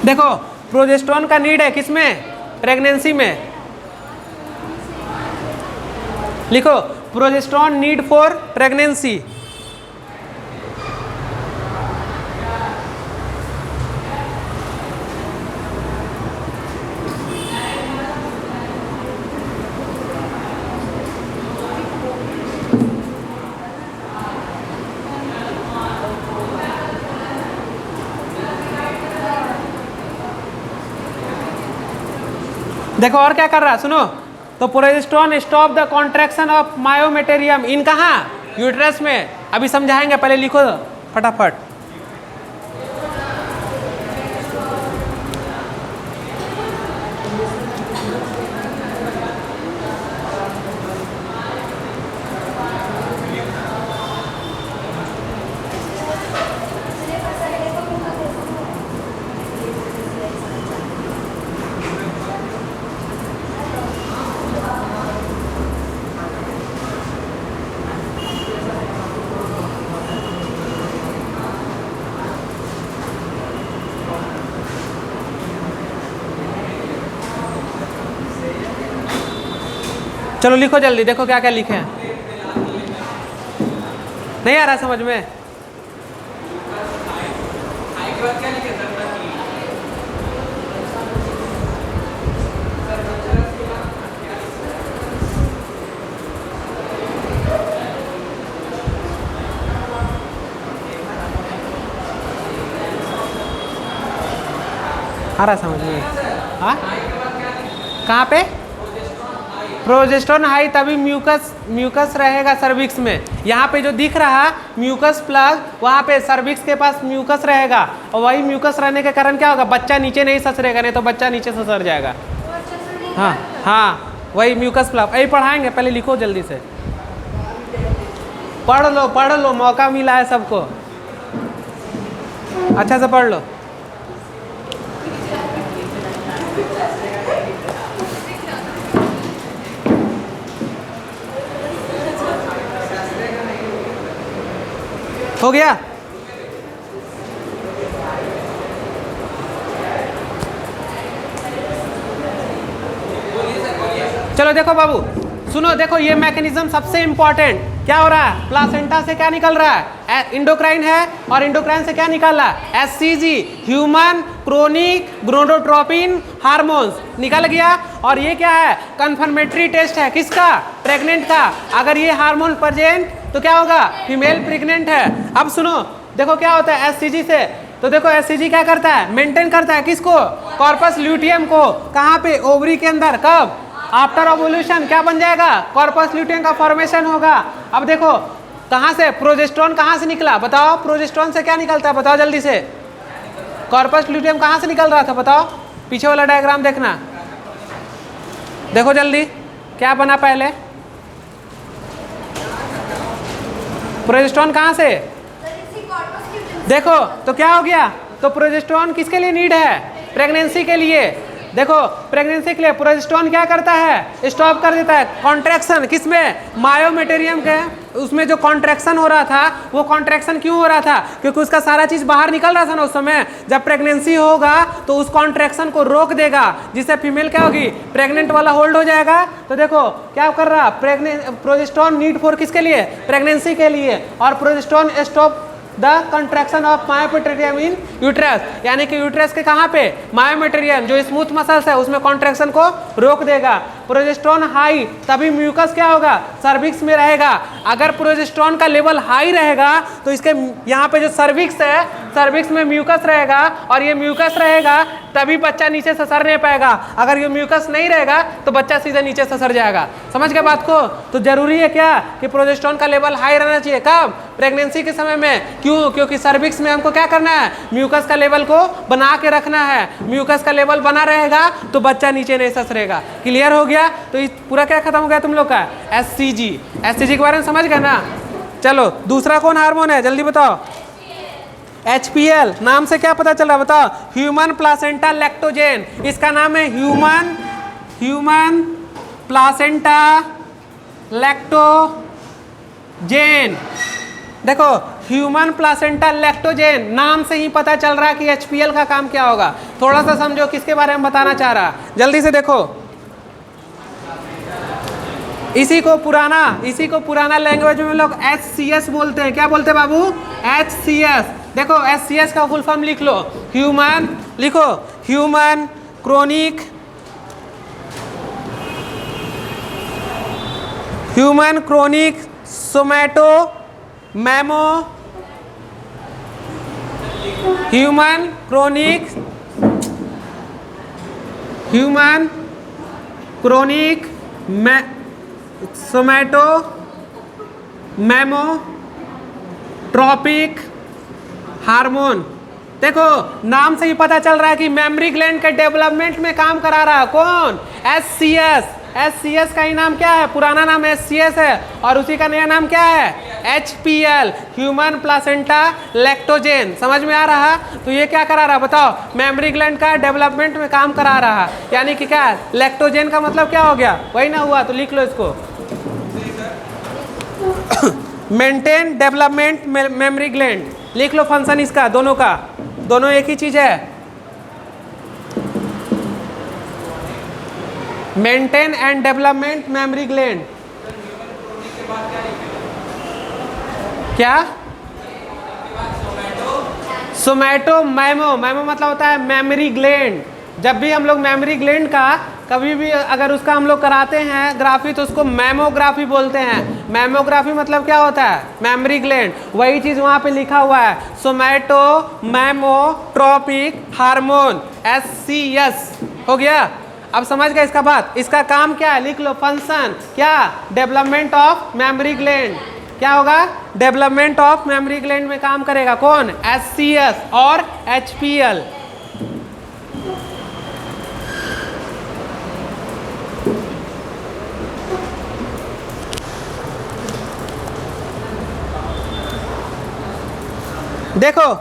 देखो प्रोजेस्टेरोन का नीड है किसमें? प्रेगनेंसी में। लिखो प्रोजेस्टेरोन नीड फॉर प्रेगनेंसी। देखो और क्या कर रहा है सुनो। तो progesterone stop the contraction of myometrium in कहाँ? यूट्रस में। अभी समझाएंगे, पहले लिखो फटाफट। चलो लिखो जल्दी, देखो क्या क्या लिखे हैं। नहीं आ रहा समझ में? आ रहा समझ में? हाँ कहाँ पे? प्रोजेस्टेरोन हाई तभी म्यूकस रहेगा सर्विक्स में। यहाँ पे जो दिख रहा म्यूकस प्लस, वहाँ पे सर्विक्स के पास म्यूकस रहेगा, और वही म्यूकस रहने के कारण क्या होगा? बच्चा नीचे नहीं ससरेगा, नहीं तो बच्चा नीचे ससर जाएगा। हाँ हाँ वही म्यूकस प्लस। यही पढ़ाएंगे, पहले लिखो जल्दी से। पढ़ लो मौका मिला है सबको, अच्छा से पढ़ लो। हो गया? चलो देखो बाबू सुनो, देखो ये मैकेनिज्म सबसे इंपॉर्टेंट। क्या हो रहा है? प्लासेंटा से क्या निकल रहा है? इंडोक्राइन है, और इंडोक्राइन से क्या निकल रहा है? SCG human chronic gonadotropin hormones निकल गया। और ये क्या है? कंफर्मेटरी टेस्ट है किसका? प्रेग्नेंट का। अगर ये हार्मोन प्रेजेंट तो क्या होगा? फीमेल प्रेग्नेंट है। अब सुनो देखो क्या होता है एससीजी से। तो देखो एससीजी क्या करता है? मेंटेन करता है किसको? कॉर्पस ल्यूटियम को। कहाँ पे? ओवरी के अंदर। कब? आफ्टर ओवुलेशन क्या बन जाएगा? कॉर्पस ल्यूटियम का फॉर्मेशन होगा। अब देखो कहाँ से प्रोजेस्टेरोन कहाँ से निकला? बताओ प्रोजेस्टेरोन से क्या निकलता है? बताओ जल्दी से। कॉर्पस ल्यूटियम कहाँ से निकल रहा था? बताओ। पीछे वाला डायग्राम देखना, देखो जल्दी क्या बना पहले। प्रोजेस्टेरोन कहाँ से? देखो तो क्या हो गया? तो प्रोजेस्टेरोन किसके लिए नीड है? प्रेगनेंसी के लिए। देखो प्रेगनेंसी के लिए प्रोजेस्टेरोन क्या करता है, स्टॉप कर देता है कॉन्ट्रैक्शन, किसमें, मायोमेटेरियम के, उसमें जो कॉन्ट्रैक्शन हो रहा था वो कॉन्ट्रैक्शन क्यों हो रहा था, क्योंकि उसका सारा चीज बाहर निकल रहा था ना उस समय। जब प्रेगनेंसी होगा तो उस कॉन्ट्रैक्शन को रोक देगा, जिससे फीमेल क्या होगी, प्रेग्नेंट वाला होल्ड हो जाएगा। तो देखो क्या कर रहा, प्रोजेस्टेरोन नीड फॉर किसके लिए, प्रेगनेंसी के लिए, और progesterone stop the contraction of myometrium in uterus, यानी कि यूट्रस के कहाँ पे, मायोमेटेरियम जो स्मूथ मसल्स है उसमें कॉन्ट्रैक्शन को रोक देगा। प्रोजेस्टेरोन हाई, तभी म्यूकस क्या होगा, सर्विक्स में रहेगा। अगर प्रोजेस्टेरोन का लेवल हाई रहेगा तो इसके यहाँ पे जो सर्विक्स है, सर्विक्स में म्यूकस रहेगा, और ये म्यूकस रहेगा तभी बच्चा नीचे से सर नहीं पाएगा। अगर ये म्यूकस नहीं रहेगा तो बच्चा सीधे नीचे से सर जाएगा। समझ गए बात को। तो जरूरी है क्या कि प्रोजेस्टेरोन का लेवल हाई रहना चाहिए, कब, प्रेगनेंसी के समय में। क्यों, क्योंकि सर्विक्स में हमको क्या करना है, म्यूकस का लेवल को बना के रखना है। म्यूकस का लेवल बना रहेगा तो बच्चा नीचे नहीं ससरेगा। क्लियर हो गया। तो इस पूरा क्या खत्म हो गया तुम लोग का, एचसीजी। एचसीजी के बारे में समझ गए ना। चलो दूसरा कौन हार्मोन है, जल्दी बताओ। HPL, नाम से क्या पता चल रहा बताओ, ह्यूमन प्लासेंटा लैक्टोजेन। इसका नाम है ह्यूमन प्लासेंटा लैक्टोजेन। देखो ह्यूमन प्लासेंटा लैक्टोजेन, नाम से ही पता चल रहा है कि HPL का काम क्या होगा। थोड़ा सा समझो किसके बारे में बताना चाह रहा, जल्दी से देखो। इसी को पुराना लैंग्वेज में लोग HCS बोलते हैं। क्या बोलते हैं बाबू, HCS। देखो HCS का फुल फॉर्म लिख लो, ह्यूमन, लिखो human chorionic somato mammo, human chorionic somatomammotropic hormone. देखो नाम से ही पता चल रहा है कि मेमोरी ग्लैंड के डेवलपमेंट में काम करा रहा है कौन, HCS। HCS का ही नाम क्या है, पुराना नाम HCS है, और उसी का नया नाम क्या है, HPL, ह्यूमन प्लासेंटा लैक्टोजेन। समझ में आ रहा। तो ये क्या करा रहा बताओ, मेमोरी ग्लैंड का डेवलपमेंट में काम करा रहा। यानी कि क्या, लैक्टोजेन का मतलब क्या हो गया, वही ना हुआ। तो लिख लो इसको, मेंटेन डेवलपमेंट मेमोरी ग्लैंड। लिख लो फंक्शन इसका, दोनों का, दोनों एक ही चीज है। Maintain and development memory gland. क्या, सोमैटो मैमो, मैमो मतलब होता है मेमोरी ग्लैंड। जब भी हम लोग मेमोरी ग्लैंड का कभी भी अगर उसका हम लोग कराते हैं ग्राफी तो उसको मैमोग्राफी बोलते हैं। मैमोग्राफी मतलब क्या होता है, मेमोरी ग्लैंड। वही चीज़ वहाँ पे लिखा हुआ है, सोमैटो मैमोट्रॉपिक हार्मोन, HCS। हो गया, अब समझ गए इसका बात। इसका काम क्या है, लिख लो फंक्शन, क्या, डेवलपमेंट ऑफ मेमोरी ग्लैंड। क्या होगा, डेवलपमेंट ऑफ मेमोरी ग्लैंड में काम करेगा कौन, HCS और HPL। देखो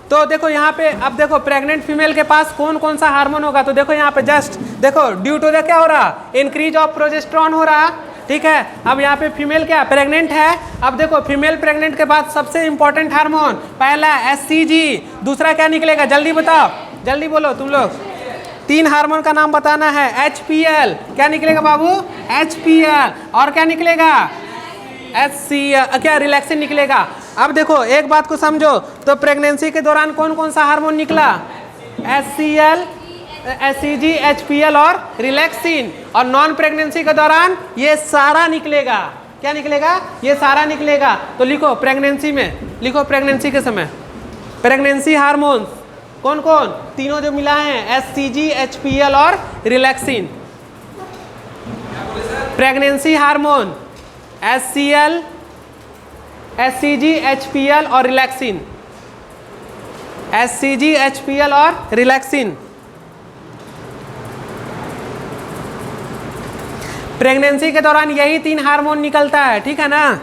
तो देखो यहाँ पे, अब देखो प्रेग्नेंट फीमेल के पास कौन कौन सा हार्मोन होगा। तो देखो यहाँ पे जस्ट देखो, ड्यू टू द क्या हो रहा, इंक्रीज ऑफ प्रोजेस्टेरोन हो रहा। ठीक है, अब यहाँ पे फीमेल क्या प्रेग्नेंट है। अब देखो फीमेल प्रेग्नेंट के बाद सबसे इंपॉर्टेंट हार्मोन, पहला HCG, दूसरा क्या निकलेगा, जल्दी बताओ, जल्दी बोलो तुम लोग। 3 हार्मोन का नाम बताना है। HPL, क्या निकलेगा बाबू, HPL, और क्या निकलेगा, HCL, क्या, रिलैक्सिन निकलेगा। अब देखो एक बात को समझो, तो प्रेगनेंसी के दौरान कौन कौन सा हार्मोन निकला, HCL, HCG, HPL और रिलैक्सिन। और नॉन प्रेगनेंसी के दौरान ये सारा निकलेगा। क्या निकलेगा, ये सारा निकलेगा। तो लिखो प्रेगनेंसी में, लिखो प्रेगनेंसी के समय प्रेगनेंसी हार्मोन्स कौन कौन, तीनों जो मिला है, HCG, HPL और relaxin. Pregnancy hormone HCL, HCG, HPL और रिलैक्सिन, HCG, HPL और रिलैक्सिन। प्रेगनेंसी के दौरान यही 3 हार्मोन निकलता है, ठीक है ना।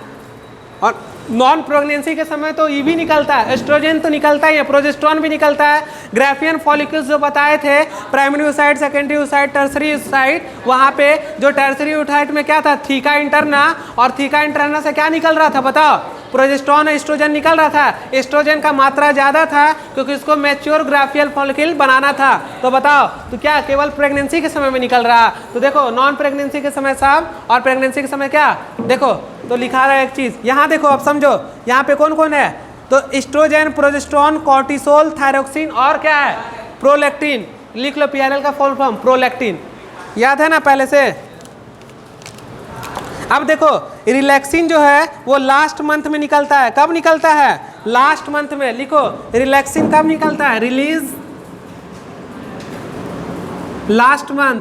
और नॉन प्रेगनेंसी के समय तो ये भी निकलता है, एस्ट्रोजन तो निकलता ही है, प्रोजेस्टेरोन भी निकलता है। ग्राफियन फॉलिकल्स जो बताए थे, primary oocyte, secondary oocyte, tertiary oocyte, वहाँ पे जो टर्सरी oocyte में क्या था, थीका इंटरना, और थीका इंटरना से क्या निकल रहा था बताओ, प्रोजेस्टेरोन एस्ट्रोजन निकल रहा था। एस्ट्रोजन का मात्रा ज़्यादा था क्योंकि इसको मैच्योर ग्राफियल फॉलिकल बनाना था। तो बताओ तो क्या केवल प्रेगनेंसी के समय में निकल रहा? तो देखो नॉन प्रेगनेंसी के समय सब, और प्रेगनेंसी के समय क्या, देखो तो लिखा रहा है एक चीज़ यहाँ, देखो अब समझो यहाँ पे कौन कौन है, तो एस्ट्रोजन, प्रोजेस्टेरोन, कॉर्टिसोल, थायरोक्सिन और क्या है, प्रोलैक्टिन। लिख लो PRL का फुल फॉर्म प्रोलैक्टिन, याद है ना पहले से। अब देखो रिलैक्सिन जो है वो लास्ट मंथ में निकलता है। कब निकलता है? लास्ट मंथ में। लिखो रिलैक्सिन कब निकलता है, रिलीज लास्ट मंथ।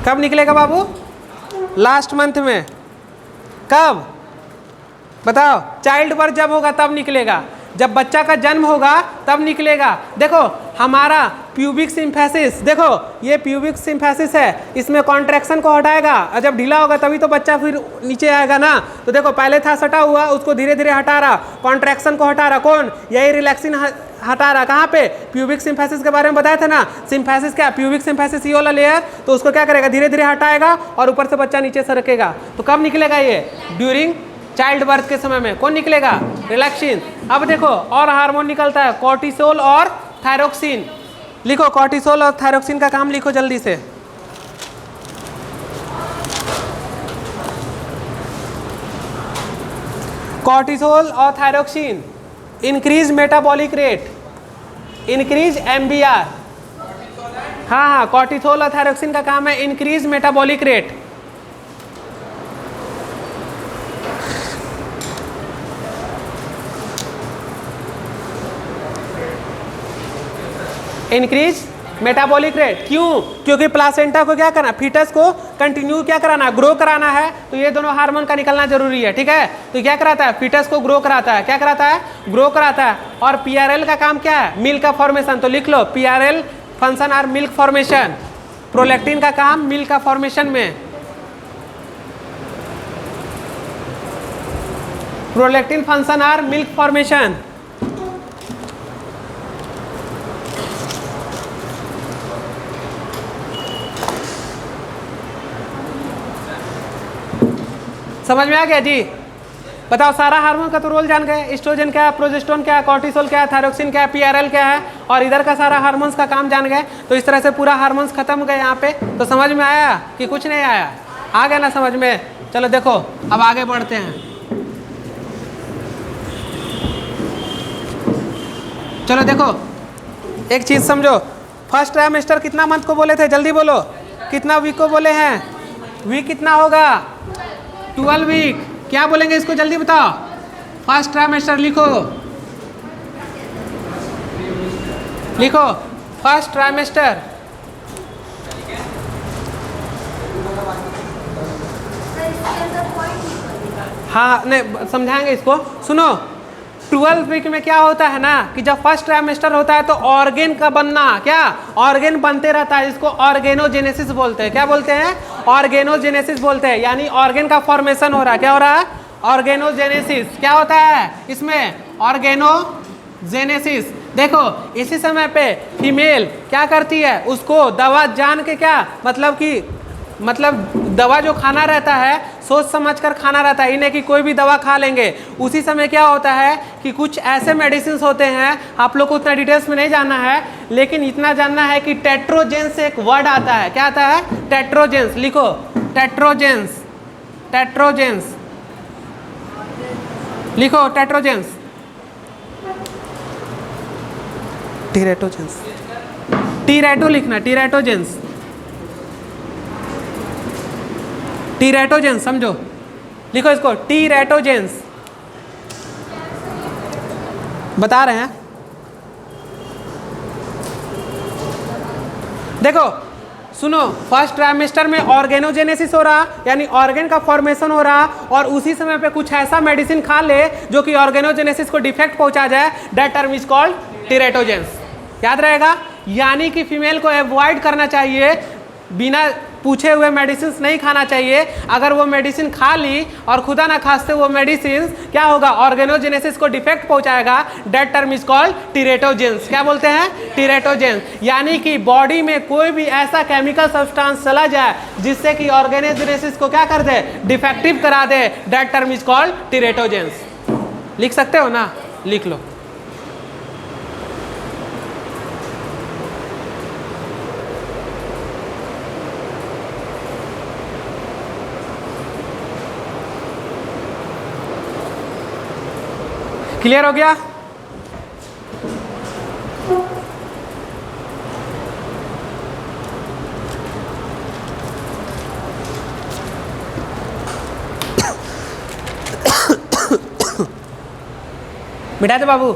कब निकलेगा बाबू? लास्ट मंथ में। कब बताओ? चाइल्ड बर्थ जब होगा तब निकलेगा, जब बच्चा का जन्म होगा तब निकलेगा। देखो हमारा प्यूबिक सिम्फेसिस, देखो ये प्यूबिक सिम्फेसिस है, इसमें कॉन्ट्रैक्शन को हटाएगा, और जब ढीला होगा तभी तो बच्चा फिर नीचे आएगा ना। तो देखो पहले था सटा हुआ, उसको धीरे धीरे हटा रहा, कॉन्ट्रैक्शन को हटा रहा, कौन? यही रिलैक्सिन हटा रहा। कहाँ पे? प्यूबिक सिम्फेसिस के बारे में बताया था ना। सिम्फेसिस क्या? प्यूबिक सिम्फेसिस ये वाला लेयर, तो उसको क्या करेगा, धीरे धीरे हटाएगा और ऊपर से बच्चा नीचे सरकेगा। तो कब निकलेगा ये? ड्यूरिंग चाइल्ड बर्थ के समय में। कौन निकलेगा? रिलैक्सिन। अब देखो और हार्मोन निकलता है, कॉर्टिसोल और थायरोक्सिन। लिखो कॉर्टिसोल और थायरोक्सिन का काम लिखो जल्दी से। कॉर्टिसोल और thyroxine increase metabolic rate, increase MBR। हाँ, कॉर्टिसोल और थायरोक्सिन का काम है increase metabolic rate. Increase metabolic rate. क्यों? क्योंकि प्लासेंटा को क्या करना, फीटस को कंटिन्यू क्या कराना, ग्रो कराना है। तो ये दोनों हार्मोन का निकलना जरूरी है, ठीक है। तो क्या कराता है? फीटस को ग्रो कराता है। क्या कराता है? ग्रो कराता है। और PRL का काम क्या है? मिल्क का फॉर्मेशन। तो लिख लो PRL function are milk formation. Prolactin का काम मिल्क का फॉर्मेशन में, prolactin function are milk formation. समझ में आ गया जी? बताओ सारा हार्मोन का तो रोल जान गए। एस्ट्रोजन क्या है, प्रोजेस्टेरोन क्या है, कॉर्टिसोल क्या है, थायरोक्सिन क्या है, PRL क्या है, और इधर का सारा हार्मोन्स का काम जान गए। तो इस तरह से पूरा हार्मोन्स खत्म गए यहाँ पे। तो समझ में आया कि कुछ नहीं आया? आ गया ना समझ में? चलो देखो अब आगे बढ़ते हैं। चलो देखो एक चीज समझो, फर्स्ट ट्राइमेस्टर कितना मंथ को बोले थे, जल्दी बोलो, कितना वीक को बोले हैं? वीक कितना होगा? 12 वीक। क्या बोलेंगे इसको, जल्दी बताओ। फर्स्ट ट्राइमेस्टर लिखो, लिखो फर्स्ट ट्राइमेस्टर। हाँ नहीं समझाएंगे इसको, सुनो। 12 वीक में क्या होता है ना कि जब फर्स्ट ट्राइमेस्टर होता है तो ऑर्गेन का बनना, क्या ऑर्गेन बनते रहता है, इसको ऑर्गेनोजेनेसिस बोलते हैं। क्या बोलते हैं? ऑर्गेनोजेनेसिस बोलते हैं, यानी ऑर्गेन का फॉर्मेशन हो रहा है। क्या हो रहा है? ऑर्गेनोजेनेसिस। क्या होता है इसमें? ऑर्गेनोजेनेसिस। देखो इसी समय पे फीमेल क्या करती है, उसको दवा जान के, क्या मतलब दवा जो खाना रहता है सोच समझकर खाना रहता है, इन्हें कि कोई भी दवा खा लेंगे। उसी समय क्या होता है कि कुछ ऐसे मेडिसिन होते हैं, आप लोग को उतना डिटेल्स में नहीं जानना है, लेकिन इतना जानना है कि टेट्रोजेंस से एक वर्ड आता है। क्या आता है? टेट्रोजेंस। लिखो टेट्रोजेंस, टेट्रोजेंस लिखो, टेट्रोजेंस, टीरेटोजेंस, टीरेटो लिखना, टीरेटोजेंस, टीरेटोजेंस समझो, लिखो इसको टीरेटोजेंस। बता रहे हैं, देखो सुनो, फर्स्ट ट्राइमेस्टर में ऑर्गेनोजेनेसिस हो रहा, यानी ऑर्गेन का फॉर्मेशन हो रहा, और उसी समय पे कुछ ऐसा मेडिसिन खा ले जो कि ऑर्गेनोजेनेसिस को डिफेक्ट पहुंचा जाए, दैट टर्म इज कॉल्ड टीरेटोजेंस। याद रहेगा? यानी कि फीमेल को अवॉइड करना चाहिए बिना पूछे हुए मेडिसिन नहीं खाना चाहिए। अगर वो मेडिसिन खा ली और खुदा ना खास्ते वो मेडिसिन क्या होगा, ऑर्गेनोजेनेसिस को डिफेक्ट पहुंचाएगा। That term is called teratogens. क्या बोलते हैं? टीरेटोजेंस। यानी कि बॉडी में कोई भी ऐसा केमिकल सब्सटेंस चला जाए जिससे कि ऑर्गेनोजेनेसिस को क्या कर दे, डिफेक्टिव करा दे। That term is called teratogens. लिख सकते हो ना? लिख लो। क्लियर हो गया? मिटा दे बाबू।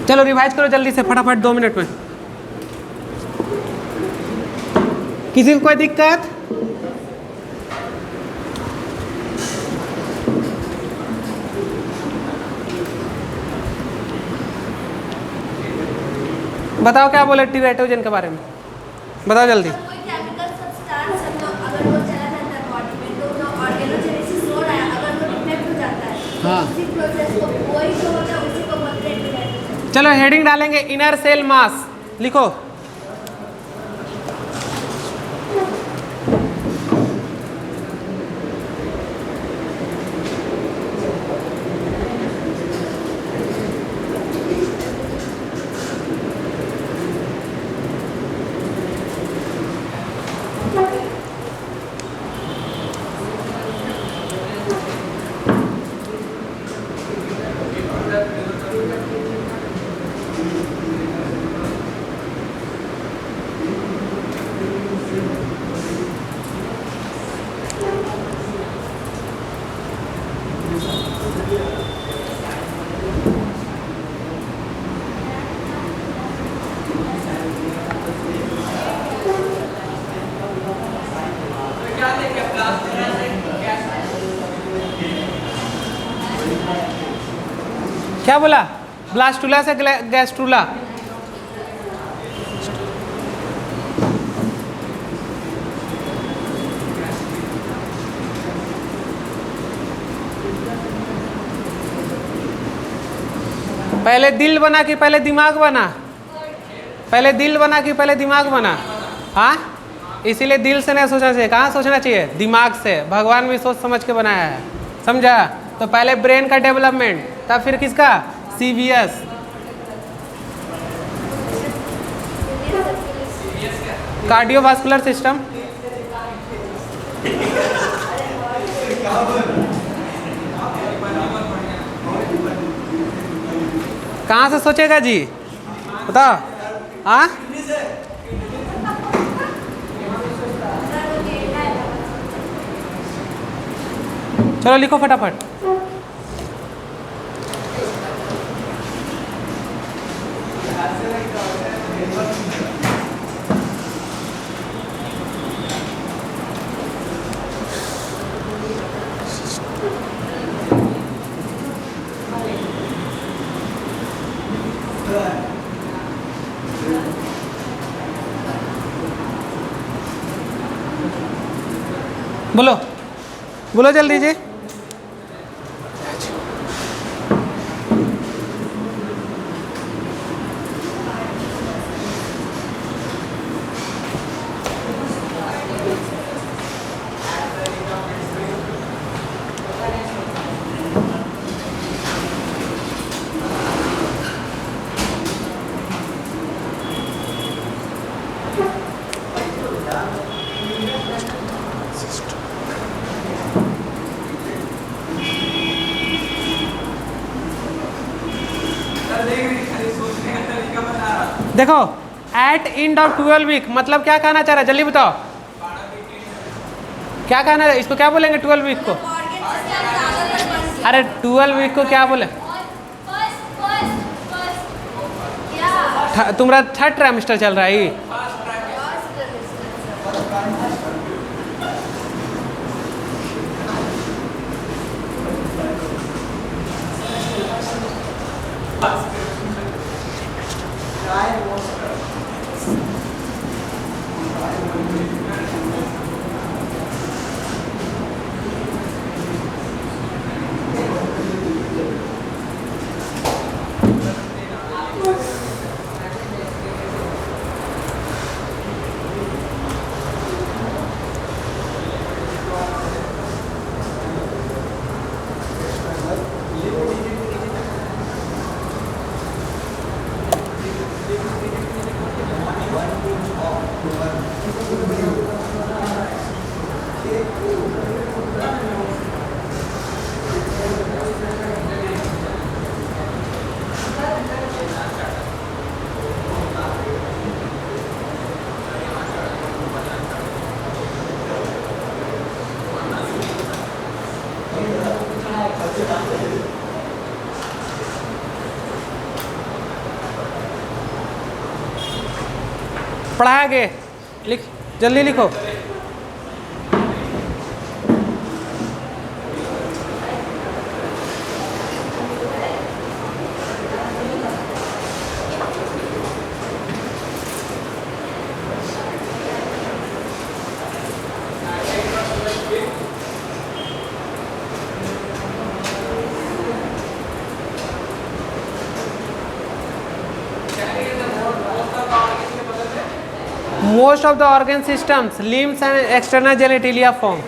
चलो रिवाइज करो जल्दी से, फटाफट 2 मिनट में। किसी को कोई दिक्कत? बताओ क्या बोले टीरेटोजेन के बारे में, बताओ जल्दी। कोई केमिकल सब्सटेंस है तो अगर वो चला जाता है बॉडी में तो वो ऑर्गेनोजेनेसिस हो रहा है, अगर वो डिफेक्ट हो जाता है हाँ। उसी प्रोसेस को वही जो होता है उसी को बोलते हैं टीरेटोजेन। चलो हेडिंग डालेंगे इनर सेल मास, लिखो। क्या बोला? ब्लास्टुला से गैस्ट्रुला। पहले दिल बना कि पहले दिमाग बना? पहले दिल बना कि पहले दिमाग बना? हाँ, इसीलिए दिल से नहीं सोचना चाहिए। कहाँ सोचना चाहिए? दिमाग से। भगवान भी सोच समझ के बनाया है, समझा? तो पहले ब्रेन का डेवलपमेंट, तब फिर किसका? सीवीएस। Cardiovascular system. कहाँ से सोचेगा जी, बताओ? हाँ, चलो लिखो फटाफट। बोलो बोलो जल्दी जी। देखो एट एंड ऑफ 12 वीक मतलब क्या कहना चाह रहा है, जल्दी बताओ क्या कहना है, इसको क्या बोलेंगे 12 वीक को? अरे 12 वीक को क्या बोले? तुम्हारा 3rd ट्राइमेस्टर चल रहा है। पढ़ा आगे, लिख जल्दी लिखो। Most of the organ systems, limbs and external genitalia form.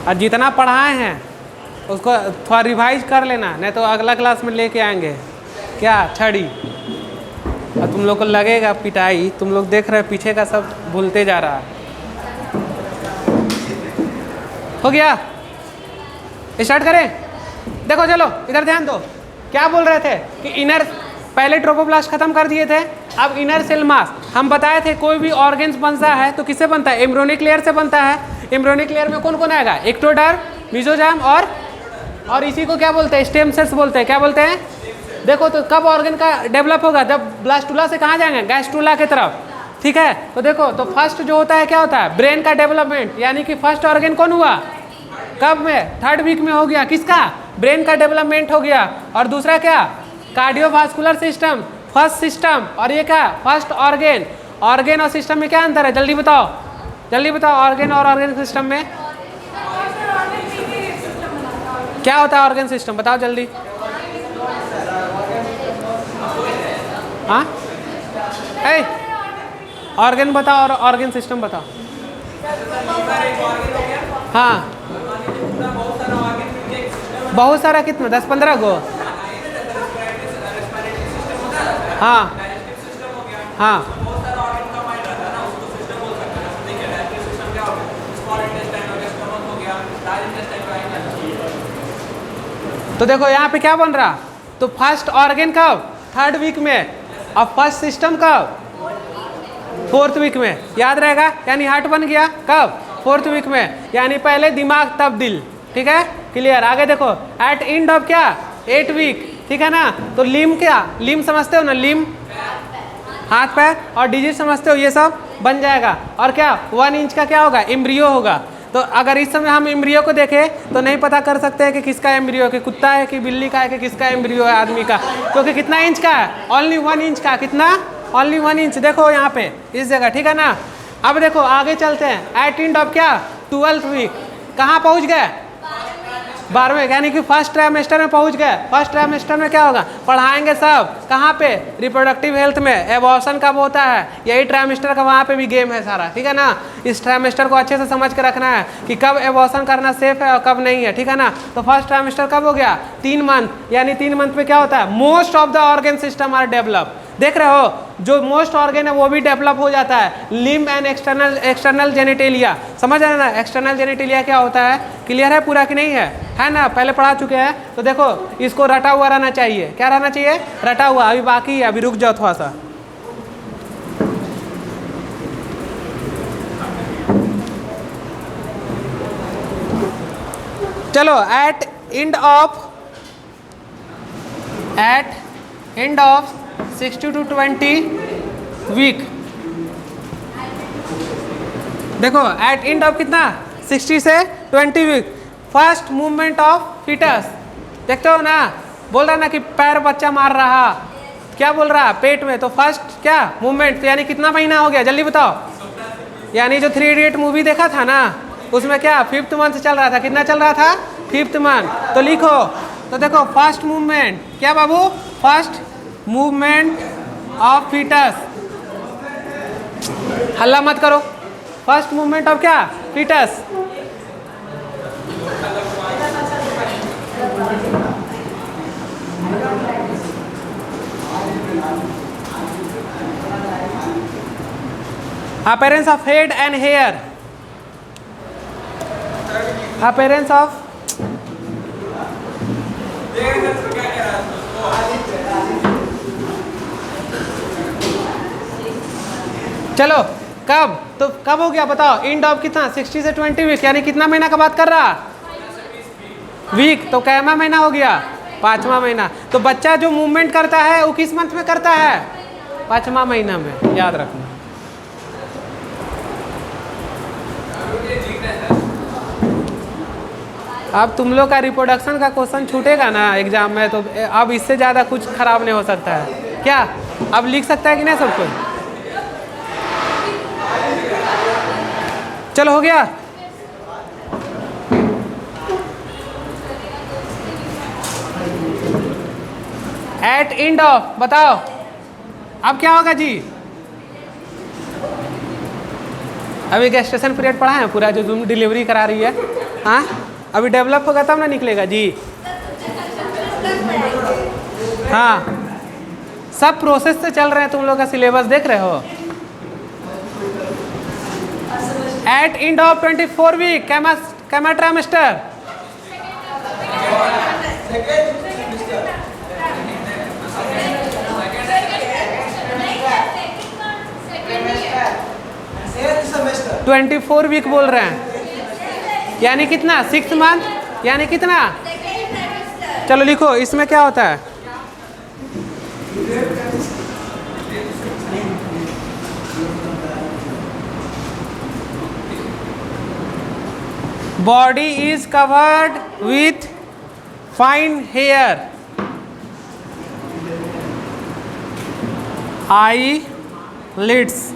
और जितना पढ़ाए हैं उसको थोड़ा रिवाइज कर लेना, नहीं तो अगला क्लास में लेके आएंगे क्या छड़ी, और तुम लोग को लगेगा पिटाई। तुम लोग देख रहे हो पीछे का सब भूलते जा रहा है। हो गया, स्टार्ट करें। देखो चलो इधर ध्यान दो, क्या बोल रहे थे कि इनर, पहले ट्रोपोप्लास्ट खत्म कर दिए थे, अब इनर सेल मास। हम बताए थे कोई भी ऑर्गेन्स बनता है तो किससे बनता है, एम्ब्रियोनिक लेयर से बनता है। एम्ब्रियोनिक लेयर में कौन कौन आएगा, एक्टोडर्म, मेसोडर्म और इसी को क्या बोलते हैं, स्टेम सेल्स बोलते हैं। क्या बोलते हैं, देखो तो कब ऑर्गन का डेवलप होगा, जब ब्लास्टुला से कहाँ जाएंगे, गैस्ट्रुला की तरफ। ठीक है, तो देखो तो फर्स्ट जो होता है क्या होता है, ब्रेन का डेवलपमेंट, यानी कि फर्स्ट ऑर्गन कौन हुआ, कब में, 3rd वीक में हो गया, किसका, ब्रेन का डेवलपमेंट हो गया। और दूसरा क्या, कार्डियोवास्कुलर सिस्टम, फर्स्ट सिस्टम, और ये क्या, फर्स्ट ऑर्गन। ऑर्गन और सिस्टम में क्या अंतर है, जल्दी बताओ, जल्दी बताओ, ऑर्गन और ऑर्गन सिस्टम में क्या होता है, ऑर्गन सिस्टम बताओ जल्दी। हाँ, ऑर्गन बताओ और ऑर्गन सिस्टम बताओ। हाँ, बहुत सारा, कितना, 10-15 गो। हाँ हाँ, तो देखो यहाँ पे क्या बन रहा, तो फर्स्ट ऑर्गन कब, 3rd वीक में, और फर्स्ट सिस्टम कब, 4th वीक में, याद रहेगा। यानी हार्ट बन गया कब, 4th वीक में, यानी पहले दिमाग तब दिल। ठीक है, क्लियर। आगे देखो, एट एंड ऑफ क्या, 8 वीक। ठीक है ना, तो लिम, क्या लिम समझते हो ना, लिम हाथ पैर, और डिजिट समझते हो, ये सब बन जाएगा। और क्या 1 इंच का क्या होगा, एम्ब्रियो होगा। तो अगर इस समय हम एम्ब्रियो को देखें तो नहीं पता कर सकते हैं कि किसका एम्ब्रियो है, कि कुत्ता है कि बिल्ली का है कि किसका एम्ब्रियो है आदमी का, क्योंकि कितना इंच का है, ओनली 1 इंच का। कितना, ओनली 1 इंच। देखो यहाँ पे इस जगह, ठीक है ना। अब देखो आगे चलते हैं, एट एंड ऑफ क्या, 12th वीक, कहाँ पहुँच गए, 12वें, यानी कि फर्स्ट ट्राइमेस्टर में पहुंच गए। फर्स्ट ट्राइमेस्टर में क्या होगा, पढ़ाएंगे सब, कहाँ पे, रिप्रोडक्टिव हेल्थ में। एबॉर्शन कब होता है, यही ट्राइमेस्टर का वहाँ पे भी गेम है सारा। ठीक है ना, इस ट्राइमेस्टर को अच्छे से समझ के रखना है कि कब एबॉर्शन करना सेफ है और कब नहीं है। ठीक है ना, तो फर्स्ट ट्राइमेस्टर कब हो गया, 3 मंथ, यानी 3 मंथ में क्या होता है, most of the organ system are develop. देख रहे हो, जो मोस्ट ऑर्गन है वो भी डेवलप हो जाता है। लिम्ब एंड एक्सटर्नल जेनिटेलिया, समझ रहे ना, एक्सटर्नल जेनिटेलिया क्या होता है, क्लियर है पूरा कि नहीं है ना, पहले पढ़ा चुके हैं। तो देखो इसको रटा हुआ रहना चाहिए, क्या रहना चाहिए, रटा हुआ। अभी बाकी है, अभी रुक जाओ थोड़ा सा। चलो, at end of 60 to 20 week, देखो एट एंड ऑफ कितना, 60 से 20 week. First movement of foetus, देखते हो ना, बोल रहा ना कि पैर बच्चा मार रहा, क्या बोल रहा पेट में, तो फर्स्ट क्या मूवमेंट, तो यानी कितना महीना हो गया जल्दी बताओ। यानी जो 3 इडियट मूवी देखा था ना, उसमें क्या 5th मंथ चल रहा था, कितना चल रहा था 5th मंथ। तो लिखो, तो देखो फर्स्ट मूवमेंट क्या बाबू, फर्स्ट मूवमेंट ऑफ फीटस, हल्ला मत करो, फर्स्ट मूवमेंट ऑफ क्या foetus. Appearance of head and hair, appearance of चलो कब, तो कब हो गया बताओ, एंड ऑफ कितना 60 से 20 वीक, यानी कितना महीना का बात कर रहा वीक, तो कैमा महीना हो गया 5वां महीना। तो बच्चा जो मूवमेंट करता है वो किस मंथ में करता है 5वां महीना में, याद रखना। अब तुम लोग का रिप्रोडक्शन का क्वेश्चन छूटेगा ना एग्जाम में, तो अब इससे ज़्यादा कुछ खराब नहीं हो सकता है क्या, अब लिख सकता है कि नहीं सब कुछ। चलो हो गया। एट एंड ऑफ बताओ, अब क्या होगा जी, अभी गेस्टेशन पीरियड पढ़ा है पूरा, जो तुम डिलीवरी करा रही है, हाँ अभी डेवलप होगा तब ना निकलेगा जी। हाँ सब प्रोसेस से चल रहे हैं, तुम लोग का सिलेबस देख रहे हो। एट एंड ऑफ 24 वीक कैमा ट्राइमेस्टर, सेमेस्टर 24 वीक बोल रहे हैं, यानी कितना 6 मंथ, यानी कितना, चलो लिखो इसमें क्या होता है। Body is covered with fine hair, eyelids,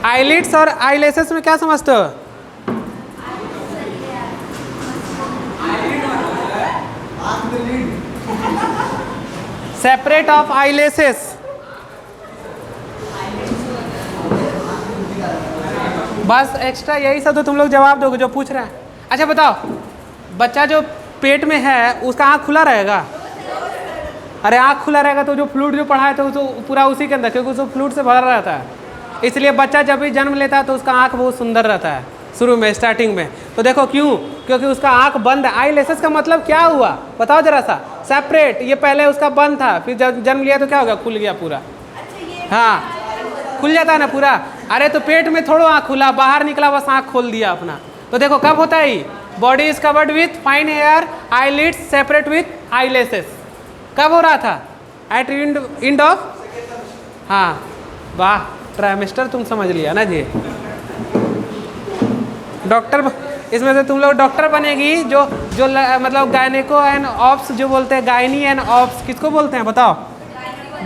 eyelids और आईलेसेस में क्या समझते हो, सेपरेट ऑफ आईलेसेस, बस एक्स्ट्रा यही सब तो तुम लोग जवाब दोगे जो पूछ रहे हैं। अच्छा बताओ, बच्चा जो पेट में है उसका आँख खुला रहेगा, अरे आँख खुला रहेगा तो जो फ्लूइड जो पढ़ा है तो पूरा उसी के अंदर, क्योंकि उसको फ्लूइड से भरा रहता है, इसलिए बच्चा जब भी जन्म लेता है तो उसका आँख बहुत सुंदर रहता है शुरू में स्टार्टिंग में। तो देखो क्यों, क्योंकि उसका आँख बंद है। आई लेसेस का मतलब क्या हुआ बताओ जरा सा, सेपरेट, ये पहले उसका बंद था, फिर जब जन्म लिया तो क्या हो गया, खुल गया पूरा। हाँ खुल जाता है ना पूरा, अरे तो पेट में थोड़ा आँख खुला, बाहर निकला बस आँख खोल दिया अपना। तो देखो कब होता है, body is covered with fine hair, eyelids separate with eyelashes, कब हो रहा था, एट एंड ऑफ, हाँ वाह ट्राइमेस्टर तुम समझ लिया ना जी। डॉक्टर इसमें से तुम लोग डॉक्टर बनेगी, जो जो मतलब गायनेको एंड ऑप्स जो बोलते हैं, गायनी एंड ऑप्स किसको बोलते हैं बताओ,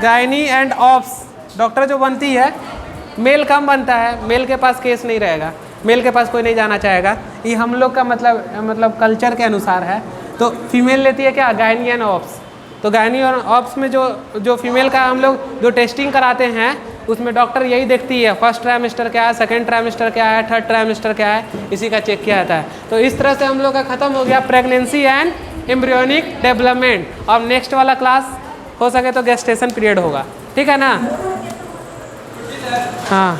गायनी एंड ऑप्स डॉक्टर जो बनती है, मेल कम बनता है, मेल के पास केस नहीं रहेगा, मेल के पास कोई नहीं जाना चाहेगा, ये हम लोग का मतलब कल्चर के अनुसार है। तो फीमेल लेती है क्या, गायनी एंड ऑप्स। तो गायनी और ऑप्स में जो फीमेल का हम लोग जो टेस्टिंग कराते हैं उसमें डॉक्टर यही देखती है, फर्स्ट ट्राइमेस्टर क्या है, सेकंड ट्राइमेस्टर क्या है, थर्ड ट्राइमेस्टर क्या है, इसी का चेक किया जाता है। तो इस तरह से हम लोग का ख़त्म हो गया प्रेगनेंसी एंड एम्ब्रियोनिक डेवलपमेंट। और नेक्स्ट वाला क्लास हो सके तो गेस्टेशन पीरियड होगा, ठीक है ना। हाँ